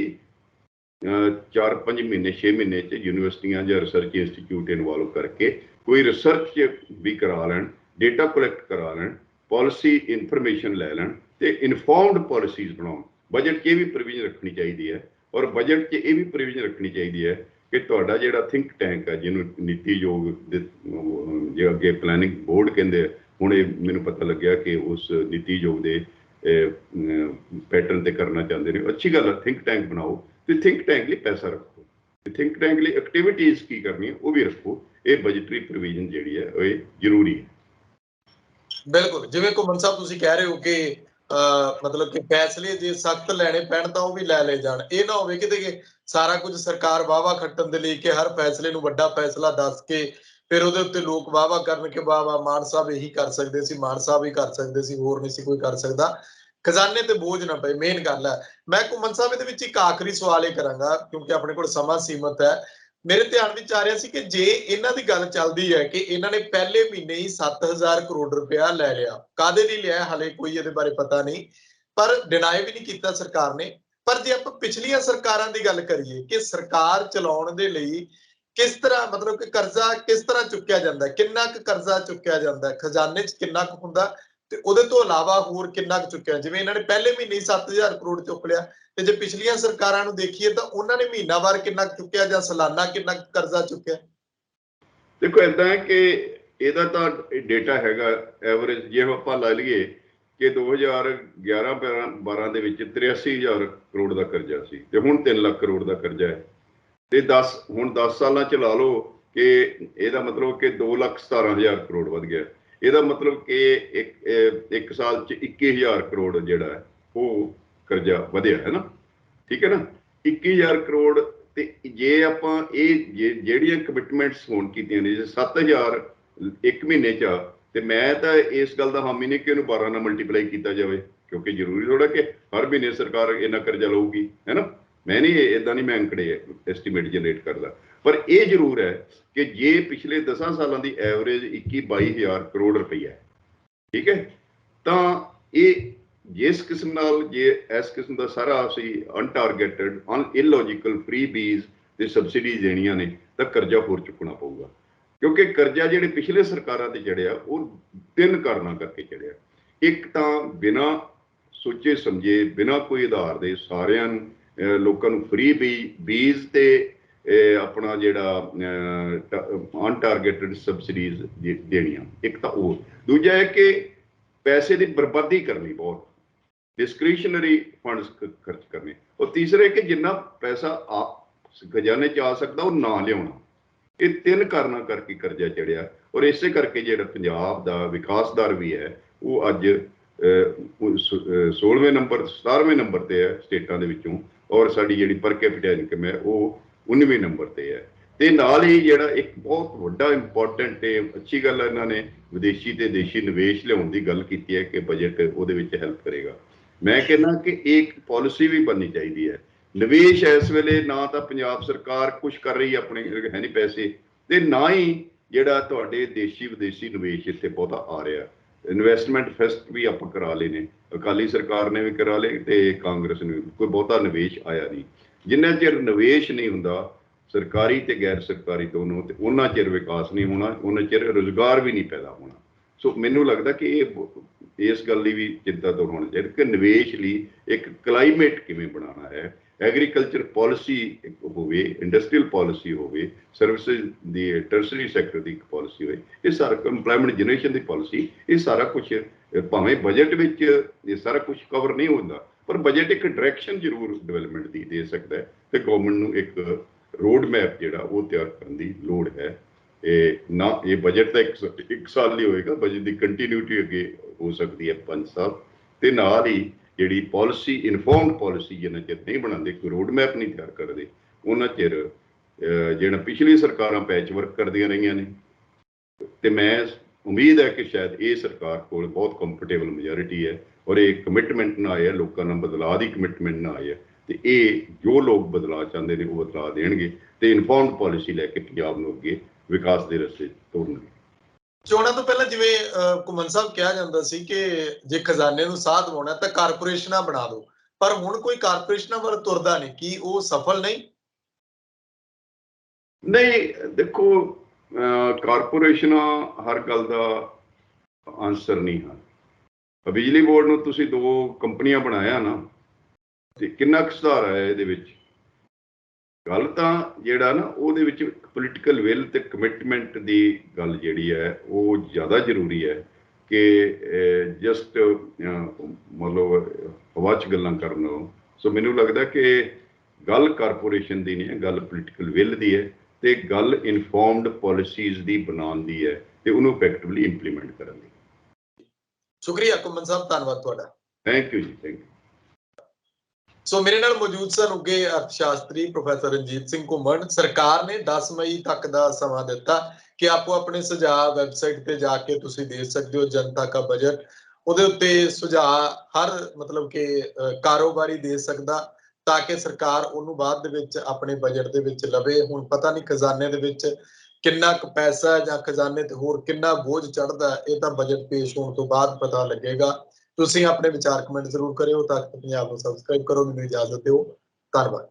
4-5 ਮਹੀਨੇ 6 ਮਹੀਨੇ 'ਚ ਯੂਨੀਵਰਸਿਟੀਆਂ ਜਾਂ ਰਿਸਰਚ ਇੰਸਟੀਚਿਊਟ ਇਨਵੋਲਵ ਕਰਕੇ ਕੋਈ ਰਿਸਰਚ ਵੀ ਕਰਾ ਲੈਣ, ਡੇਟਾ ਕਲੈਕਟ ਕਰਾ ਲੈਣ, ਪਾਲਿਸੀ ਇਨਫੋਰਮੇਸ਼ਨ ਲੈ ਲੈਣ ਤੇ ਇਨਫੋਰਮਡ ਪਾਲਿਸੀਜ਼ ਬਣਾਉਣ। ਬਜਟ 'ਚ ਇਹ ਵੀ ਪ੍ਰੋਵੀਜ਼ਨ ਰੱਖਣੀ ਚਾਹੀਦੀ ਹੈ। ਔਰ ਬਜਟ 'ਚ ਇਹ ਵੀ ਪ੍ਰੋਵੀਜ਼ਨ ਰੱਖਣੀ ਚਾਹੀਦੀ ਹੈ ਕਿ ਤੁਹਾਡਾ ਜਿਹੜਾ ਥਿੰਕ ਟੈਂਕ ਹੈ, ਜਿਹਨੂੰ ਨੀਤੀ ਆਯੋਗ ਦੇ ਜੇ ਅੱਗੇ ਪਲੈਨਿੰਗ ਬੋਰਡ ਕਹਿੰਦੇ ਆ, ਹੁਣ ਇਹ ਮੈਨੂੰ ਪਤਾ ਲੱਗਿਆ ਕਿ ਉਸ ਨੀਤੀ ਆਯੋਗ ਦੇ ਪੈਟਰਨ ਤੇ ਕਰਨਾ ਚਾਹੁੰਦੇ ਨੇ। ਅੱਛੀ ਗੱਲ ਹੈ, ਥਿੰਕ ਟੈਂਕ ਬਣਾਓ ਤੇ ਥਿੰਕ ਟੈਂਕ ਲਈ ਪੈਸਾ ਰੱਖੋ ਤੇ ਥਿੰਕ ਟੈਂਕ ਲਈ ਐਕਟੀਵਿਟੀਜ਼ ਕੀ ਕਰਨੀਆਂ ਉਹ ਵੀ ਰੱਖੋ। ਇਹ ਬਜਟਰੀ ਪ੍ਰੋਵੀਜ਼ਨ ਜਿਹੜੀ ਹੈ ਇਹ ਜ਼ਰੂਰੀ ਹੈ। ਬਿਲਕੁਲ, ਜਿਵੇਂ ਘੁੰਮਣ ਸਾਹਿਬ ਤੁਸੀਂ ਕਹਿ ਰਹੇ ਹੋ ਕਿ ਮਤਲਬ ਕਿ ਫੈਸਲੇ ਜੇ ਸਖਤ ਲੈਣੇ ਪੈਣ ਤਾਂ ਉਹ ਵੀ ਲੈ ਲਏ ਜਾਣ। ਇਹ ਨਾ ਹੋਵੇ ਕਿਤੇ ਸਾਰਾ ਕੁਝ ਸਰਕਾਰ ਵਾਹਵਾ ਖੱਟਣ ਦੇ ਲਈ ਕਿ ਹਰ ਫੈਸਲੇ ਨੂੰ ਵੱਡਾ ਫੈਸਲਾ ਦੱਸ ਕੇ ਫਿਰ ਉਹਦੇ ਉੱਤੇ ਲੋਕ ਵਾਹਵਾ ਕਰਨ ਕਿ ਵਾਹ ਵਾਹ ਮਾਨ ਸਾਹਿਬ ਇਹੀ ਕਰ ਸਕਦੇ ਸੀ, ਮਾਨ ਸਾਹਿਬ ਹੀ ਕਰ ਸਕਦੇ ਸੀ, ਹੋਰ ਨਹੀਂ ਸੀ ਕੋਈ ਕਰ ਸਕਦਾ। ਖਜ਼ਾਨੇ ਤੇ ਬੋਝ ਨਾ ਪਏ, ਮੇਨ ਗੱਲ ਹੈ। ਮੈਂ ਘੁੰਮਣ ਸਾਹਿਬ ਇਹਦੇ ਵਿੱਚ ਇੱਕ ਆਖਰੀ ਸਵਾਲ ਇਹ ਕਰਾਂਗਾ ਕਿਉਂਕਿ ਆਪਣੇ ਕੋਲ ਸਮਾਂ ਸੀਮਤ ਹੈ। ਮੇਰੇ ਧਿਆਨ ਵਿੱਚ ਆ ਰਿਹਾ ਸੀ ਕਿ ਜੇ ਇਹਨਾਂ ਦੀ ਗੱਲ ਚੱਲਦੀ ਹੈ ਕਿ ਇਹਨਾਂ ਨੇ ਪਹਿਲੇ ਮਹੀਨੇ ਹੀ 7000 ਕਰੋੜ ਰੁਪਇਆ ਲੈ ਲਿਆ, ਕਾਦੇ ਲਈ ਲਿਆ ਹਾਲੇ ਕੋਈ ਇਹਦੇ ਬਾਰੇ ਪਤਾ ਨਹੀਂ, ਪਰ ਡਿਨਾਈ ਵੀ ਨਹੀਂ ਕੀਤਾ ਸਰਕਾਰ ਨੇ। ਪਰ ਜੇ ਆਪਾਂ ਪਿਛਲੀਆਂ ਸਰਕਾਰਾਂ ਦੀ ਗੱਲ ਕਰੀਏ ਕਿ ਸਰਕਾਰ ਚਲਾਉਣ ਦੇ ਲਈ ਕਿਸ ਤਰ੍ਹਾਂ ਮਤਲਬ ਕਿ ਕਰਜ਼ਾ ਕਿਸ ਤਰ੍ਹਾਂ ਚੁੱਕਿਆ ਜਾਂਦਾ, ਕਿੰਨਾ ਕੁ ਕਰਜ਼ਾ ਚੁੱਕਿਆ ਜਾਂਦਾ, ਖਜ਼ਾਨੇ 'ਚ ਕਿੰਨਾ ਕੁ ਹੁੰਦਾ ਤੇ ਉਹਦੇ ਤੋਂ ਇਲਾਵਾ ਹੋਰ ਕਿੰਨਾ ਕੁ ਚੁੱਕਿਆ। ਜਿਵੇਂ ਇਹਨਾਂ ਨੇ ਪਹਿਲੇ ਮਹੀਨੇ ਹੀ 7000 ਕਰੋੜ ਚੁੱਕ ਲਿਆ ਤੇ ਜੇ ਪਿਛਲੀਆਂ ਸਰਕਾਰਾਂ ਨੂੰ ਦੇਖੀਏ ਤਾਂ ਉਹਨਾਂ ਨੇ ਮਹੀਨਾਵਾਰ ਕਿੰਨਾ ਚੁੱਕਿਆ ਜਾਂ ਸਾਲਾਨਾ ਕਿੰਨਾ ਕਰਜ਼ਾ ਚੁੱਕਿਆ। ਦੇਖੋ ਏਦਾਂ ਹੈ ਕਿ ਇਹਦਾ ਤਾਂ ਡੇਟਾ ਹੈਗਾ ਐਵਰੇਜ, ਜੇ ਆਪਾਂ ਲਾ ਲਈਏ ਕਿ 2011-12 ਦੇ ਵਿੱਚ 83,000 ਕਰੋੜ ਦਾ ਕਰਜ਼ਾ ਸੀ ਤੇ ਹੁਣ 3 ਲੱਖ ਕਰੋੜ ਦਾ ਕਰਜ਼ਾ ਹੈ ਤੇ 10 ਸਾਲਾਂ 'ਚ ਲਾ ਲਓ ਕਿ ਇਹਦਾ ਮਤਲਬ ਕਿ 2,17,000 ਕਰੋੜ ਵੱਧ ਗਿਆ। ਇਹਦਾ ਮਤਲਬ ਕਿ ਇੱਕ ਸਾਲ 'ਚ 21,000 ਕਰੋੜ ਜਿਹੜਾ ਹੈ ਉਹ ਕਰਜ਼ਾ ਵਧਿਆ ਹੈ ਨਾ, ਠੀਕ ਹੈ ਨਾ, 21,000 ਕਰੋੜ। ਤੇ ਜੇ ਆਪਾਂ ਇਹ ਜਿਹੜੀਆਂ ਕਮਿਟਮੈਂਟਸ ਹੋਣ ਕੀਤੀਆਂ ਨੇ, ਜੇ 7,000 ਇੱਕ ਮਹੀਨੇ 'ਚ ਆ ਤੇ ਮੈਂ ਤਾਂ ਇਸ ਗੱਲ ਦਾ ਹਾਮੀ ਨਹੀਂ ਕਿ ਇਹਨੂੰ 12 ਨਾਲ ਮਲਟੀਪਲਾਈ ਕੀਤਾ ਜਾਵੇ, ਕਿਉਂਕਿ ਜ਼ਰੂਰੀ ਥੋੜਾ ਕਿ ਹਰ ਮਹੀਨੇ ਸਰਕਾਰ ਇੰਨਾ ਕਰਜ਼ਾ ਲਊਗੀ, ਹੈ ਨਾ। ਮੈਂ ਨਹੀਂ ਇਦਾਂ ਨਹੀਂ ਮੈਂ ਅੰਕੜੇ ਐਸਟੀਮੇਟ ਜਨਰੇਟ ਕਰਦਾ, ਪਰ ਇਹ ਜ਼ਰੂਰ ਹੈ ਕਿ ਜੇ ਪਿਛਲੇ 10 ਸਾਲਾਂ ਦੀ ਐਵਰੇਜ 21-22,000 ਕਰੋੜ ਰੁਪਈਆ ਹੈ, ਠੀਕ ਹੈ, ਤਾਂ ਇਹ ਜਿਸ ਕਿਸਮ ਨਾਲ ਜੇ ਇਸ ਕਿਸਮ ਦਾ ਸਾਰਾ ਅਸੀਂ ਅਨਟਾਰਗੇਟਡ ਇਲੌਜੀਕਲ ਫ੍ਰੀ ਬੀਜ਼ ਤੇ ਸਬਸਿਡੀਜ਼ ਦੇਣੀਆਂ ਨੇ ਤਾਂ ਕਰਜ਼ਾ ਹੋਰ ਚੁੱਕਣਾ ਪਊਗਾ। ਕਿਉਂਕਿ ਕਰਜ਼ਾ ਜਿਹੜੇ ਪਿਛਲੇ ਸਰਕਾਰਾਂ ਤੇ ਚੜਿਆ ਉਹ 3 ਕਾਰਨਾਂ ਕਰਕੇ ਚੜਿਆ। ਇੱਕ ਤਾਂ ਬਿਨਾਂ ਸੋਚੇ ਸਮਝੇ, ਬਿਨਾਂ ਕੋਈ ਆਧਾਰ ਦੇ ਸਾਰਿਆਂ ਨੂੰ ਲੋਕਾਂ ਨੂੰ ਫ੍ਰੀ ਬੀਜ਼ ਤੇ ਆਪਣਾ ਜਿਹੜਾ ਅਨਟਾਰਗੇਟਡ ਸਬਸਿਡੀਜ਼ ਦੇਣੀਆਂ, ਇੱਕ ਤਾਂ ਉਹ। ਦੂਜਾ ਹੈ ਕਿ ਪੈਸੇ ਦੀ ਬਰਬਾਦੀ ਕਰਨੀ, ਬਹੁਤ ਡਿਸਕ੍ਰਿਸ਼ਨਰੀ ਫੰਡਸ ਖਰਚ ਕਰਨੇ। ਔਰ ਤੀਸਰਾ ਕਿ ਜਿੰਨਾ ਪੈਸਾ ਖਜ਼ਾਨੇ 'ਚ ਆ ਸਕਦਾ ਉਹ ਨਾ ਲਿਆਉਣਾ। ਇਹ 3 ਕਾਰਨਾਂ ਕਰਕੇ ਕਰਜ਼ਾ ਚੜਿਆ। ਔਰ ਇਸੇ ਕਰਕੇ ਜਿਹੜਾ ਪੰਜਾਬ ਦਾ ਵਿਕਾਸ ਦਰ ਵੀ ਹੈ ਉਹ ਅੱਜ 16ਵੇਂ ਨੰਬਰ 17ਵੇਂ ਨੰਬਰ ਤੇ ਹੈ ਸਟੇਟਾਂ ਦੇ ਵਿੱਚੋਂ, ਔਰ ਸਾਡੀ ਜਿਹੜੀ ਪਰ ਕੈਪੀਟਾ ਇਨਕਮ ਹੈ ਉਹ 19ਵੇਂ ਨੰਬਰ ਤੇ ਹੈ। ਤੇ ਨਾਲ ਹੀ ਜਿਹੜਾ ਇੱਕ ਬਹੁਤ ਵੱਡਾ ਇੰਪੋਰਟੈਂਟ ਤੇ ਅੱਛੀ ਗੱਲ ਹੈ, ਇਹਨਾਂ ਨੇ ਵਿਦੇਸ਼ੀ ਤੇ ਦੇਸ਼ੀ ਨਿਵੇਸ਼ ਲਿਆਉਣ ਦੀ ਗੱਲ ਕੀਤੀ ਹੈ ਕਿ ਬਜਟ ਉਹਦੇ ਵਿੱਚ ਹੈਲਪ ਕਰੇਗਾ। ਮੈਂ ਕਹਿੰਦਾ ਕਿ ਇੱਕ ਪਾਲਿਸੀ ਵੀ ਬਣਨੀ ਚਾਹੀਦੀ ਹੈ। ਨਿਵੇਸ਼ ਇਸ ਵੇਲੇ ਨਾ ਤਾਂ ਪੰਜਾਬ ਸਰਕਾਰ ਕੁਛ ਕਰ ਰਹੀ ਆਪਣੇ ਹੈ ਨਹੀਂ ਪੈਸੇ, ਤੇ ਨਾ ਹੀ ਜਿਹੜਾ ਤੁਹਾਡੇ ਦੇਸ਼ੀ ਵਿਦੇਸ਼ੀ ਨਿਵੇਸ਼ ਇੱਥੇ ਬਹੁਤਾ ਆ ਰਿਹਾ। ਇਨਵੈਸਟਮੈਂਟ ਫੈਸਟ ਵੀ ਆਪਾਂ ਕਰਾ ਲਏ ਨੇ, ਅਕਾਲੀ ਸਰਕਾਰ ਨੇ ਵੀ ਕਰਾ ਲਏ ਤੇ ਕਾਂਗਰਸ ਨੇ, ਕੋਈ ਬਹੁਤਾ ਨਿਵੇਸ਼ ਆਇਆ ਨਹੀਂ। ਜਿੰਨਾ ਚਿਰ ਨਿਵੇਸ਼ ਨਹੀਂ ਹੁੰਦਾ ਸਰਕਾਰੀ ਤੇ ਗੈਰ ਸਰਕਾਰੀ ਦੋਨੋਂ, ਤੇ ਉਹਨਾਂ ਚਿਰ ਵਿਕਾਸ ਨਹੀਂ ਹੋਣਾ, ਉਹਨਾਂ ਚਿਰ ਰੁਜ਼ਗਾਰ ਵੀ ਨਹੀਂ ਪੈਦਾ ਹੋਣਾ। ਸੋ ਮੈਨੂੰ ਲੱਗਦਾ ਕਿ ਇਹ ਇਸ ਗੱਲ ਲਈ ਵੀ ਚਿੰਤਾ ਤੋਂ ਹੋਣਾ ਚਾਹੀਦਾ ਕਿ ਨਿਵੇਸ਼ ਲਈ ਇੱਕ ਕਲਾਈਮੇਟ ਕਿਵੇਂ ਬਣਾਉਣਾ ਹੈ। ਐਗਰੀਕਲਚਰ ਪਾਲਿਸੀ ਹੋਵੇ, ਇੰਡਸਟਰੀਅਲ ਪਾਲਿਸੀ ਹੋਵੇ, ਸਰਵਿਸਿਜ਼ ਦੀ ਟਰਸ਼ਰੀ ਸੈਕਟਰ ਦੀ ਇੱਕ ਪਾਲਿਸੀ ਹੋਵੇ, ਇਹ ਸਾਰਾ ਇੰਪਲੋਇਮੈਂਟ ਜਨਰੇਸ਼ਨ ਦੀ ਪਾਲਿਸੀ, ਇਹ ਸਾਰਾ ਕੁਛ ਭਾਵੇਂ ਬਜਟ ਵਿੱਚ ਇਹ ਸਾਰਾ ਕੁਛ ਕਵਰ ਨਹੀਂ ਹੁੰਦਾ, ਪਰ ਬਜਟ ਇੱਕ ਡਾਇਰੈਕਸ਼ਨ ਜ਼ਰੂਰ ਡਿਵੈਲਪਮੈਂਟ ਦੀ ਦੇ ਸਕਦਾ ਹੈ ਤੇ ਗਵਰਨਮੈਂਟ ਨੂੰ ਇੱਕ ਰੋਡ ਮੈਪ ਜਿਹੜਾ ਉਹ ਤਿਆਰ ਕਰਨ ਦੀ ਲੋੜ ਹੈ। ਨਾ ਇਹ ਬਜਟ ਤਾਂ ਇੱਕ ਸਾਲ ਲਈ ਹੋਏਗਾ, ਬਜਟ ਦੀ ਕੰਟੀਨਿਊਟੀ ਅੱਗੇ ਹੋ ਸਕਦੀ ਹੈ 5 ਸਾਲ। ਤੇ ਨਾਲ ਹੀ ਜਿਹੜੀ ਪਾਲਿਸੀ ਇਨਫੋਰਮਡ ਪਾਲਿਸੀ ਜਿੰਨਾ ਚਿਰ ਨਹੀਂ ਬਣਾਉਂਦੇ, ਕੋਈ ਰੋਡ ਮੈਪ ਨਹੀਂ ਤਿਆਰ ਕਰਦੇ, ਉਹਨਾਂ ਚਿਰ ਜਿਹੜਾ ਪਿਛਲੀ ਸਰਕਾਰਾਂ ਪੈਚ ਵਰਕ ਕਰਦੀਆਂ ਰਹੀਆਂ ਨੇ। ਤੇ ਮੈਂ ਉਮੀਦ ਹੈ ਕਿ ਸ਼ਾਇਦ ਇਹ ਸਰਕਾਰ ਕੋਲ ਬਹੁਤ ਕੰਫਰਟੇਬਲ ਮੈਜੋਰਿਟੀ ਹੈ ਔਰ ਇਹ ਕਮਿਟਮੈਂਟ ਨਾ ਆਇਆ, ਲੋਕਾਂ ਨਾਲ ਬਦਲਾਅ ਦੀ ਕਮਿਟਮੈਂਟ ਨਾ ਆਇਆ, ਤੇ ਇਹ ਜੋ ਲੋਕ ਬਦਲਾਅ ਚਾਹੁੰਦੇ ਨੇ ਉਹ ਬਦਲਾਅ ਦੇਣਗੇ ਤੇ ਇਨਫੋਰਮਡ ਪਾਲਿਸੀ ਲੈ ਕੇ ਪੰਜਾਬ ਨੂੰ ਅੱਗੇ ਵਿਕਾਸ ਦੇ ਰਸਤੇ ਤੋਰਨਗੇ। ਚੋਣਾਂ ਤੋਂ ਪਹਿਲਾਂ ਜਿਵੇਂ ਘੁੰਮਣ ਸਾਹਿਬ ਕਿਹਾ ਜਾਂਦਾ ਸੀ ਕਿ ਜੇ ਖਜ਼ਾਨੇ ਨੂੰ ਸਾਹ ਦਿਵਾਉਣਾ ਤਾਂ ਕਾਰਪੋਰੇਸ਼ਨਾਂ ਬਣਾ ਦਿਓ, ਪਰ ਹੁਣ ਕੋਈ ਕਾਰਪੋਰੇਸ਼ਨਾਂ ਵੱਲ ਤੁਰਦਾ ਨਹੀਂ, ਕੀ ਉਹ ਸਫਲ ਨਹੀਂ? ਨਹੀਂ, ਦੇਖੋ ਕਾਰਪੋਰੇਸ਼ਨਾਂ ਹਰ ਗੱਲ ਦਾ ਆਨਸਰ ਨਹੀਂ ਹਨ। ਬਿਜਲੀ ਬੋਰਡ ਨੂੰ ਤੁਸੀਂ 2 ਕੰਪਨੀਆਂ ਬਣਾਇਆ ਨਾ, ਤੇ ਕਿੰਨਾ ਕੁ ਸੁਧਾਰ ਆਇਆ ਇਹਦੇ ਵਿੱਚ? ਗੱਲ ਤਾਂ ਜਿਹੜਾ ਨਾ ਉਹਦੇ ਵਿੱਚ ਪੋਲੀਟੀਕਲ ਵਿਲ ਤੇ ਕਮਿਟਮੈਂਟ ਦੀ ਗੱਲ ਜਿਹੜੀ ਹੈ ਉਹ ਜ਼ਿਆਦਾ ਜ਼ਰੂਰੀ ਹੈ ਕਿ ਜਸਟ ਮਤਲਬ ਹਵਾ 'ਚ ਗੱਲਾਂ ਕਰਨ। ਸੋ ਮੈਨੂੰ ਲੱਗਦਾ ਕਿ ਗੱਲ ਕਾਰਪੋਰੇਸ਼ਨ ਦੀ ਨਹੀਂ ਹੈ, ਗੱਲ ਪੋਲੀਟੀਕਲ ਵਿਲ ਦੀ ਹੈ ਤੇ ਗੱਲ ਇਨਫੋਰਮਡ ਪਾਲਿਸੀਜ਼ ਦੀ ਬਣਾਉਣ ਦੀ ਹੈ ਤੇ ਉਹਨੂੰ ਇਫੈਕਟਿਵਲੀ ਇੰਪਲੀਮੈਂਟ ਕਰਨ ਦੀ। ਸ਼ੁਕਰੀਆ ਘੁੰਮਣ ਸਾਹਿਬ, ਧੰਨਵਾਦ ਤੁਹਾਡਾ। ਥੈਂਕ ਯੂ ਜੀ, ਥੈਂਕ ਯੂ। ਸੋ ਮੇਰੇ ਨਾਲ ਮੌਜੂਦ ਸਨ ਉੱਘੇ ਅਰਥ ਸ਼ਾਸਤਰੀ ਪ੍ਰੋਫੈਸਰ ਰਣਜੀਤ ਸਿੰਘ ਘੁੰਮਣ। ਸਰਕਾਰ ਨੇ 10 ਮਈ ਤੱਕ ਦਾ ਸਮਾਂ ਦਿੱਤਾ ਕਿ ਆਪੋ ਆਪਣੇ ਸੁਝਾਅ ਵੈਬਸਾਈਟ ਤੇ ਜਾ ਕੇ ਤੁਸੀਂ ਦੇ ਸਕਦੇ ਹੋ। ਜਨਤਾ ਕਾ ਬਜਟ, ਉਹਦੇ ਉੱਤੇ ਸੁਝਾਅ ਹਰ ਮਤਲਬ ਕਿ ਕਾਰੋਬਾਰੀ ਦੇ ਸਕਦਾ, ਤਾਂ ਕਿ ਸਰਕਾਰ ਉਹਨੂੰ ਬਾਅਦ ਦੇ ਵਿੱਚ ਆਪਣੇ ਬਜਟ ਦੇ ਵਿੱਚ ਲਵੇ। ਹੁਣ ਪਤਾ ਨਹੀਂ ਖਜ਼ਾਨੇ ਦੇ ਵਿੱਚ ਕਿੰਨਾ ਕੁ ਪੈਸਾ ਜਾਂ ਖਜ਼ਾਨੇ ਤੇ ਹੋਰ ਕਿੰਨਾ ਬੋਝ ਚੜਦਾ, ਇਹ ਤਾਂ ਬਜਟ ਪੇਸ਼ ਹੋਣ ਤੋਂ ਬਾਅਦ ਪਤਾ ਲੱਗੇਗਾ। ਤੁਸੀਂ ਆਪਣੇ ਵਿਚਾਰ ਕਮੈਂਟ ਜ਼ਰੂਰ ਕਰਿਓ। ਤਖਤ ਪੰਜਾਬ ਨੂੰ ਸਬਸਕ੍ਰਾਈਬ ਕਰੋ। ਮੈਨੂੰ ਇਜਾਜ਼ਤ ਦਿਓ। ਧੰਨਵਾਦ।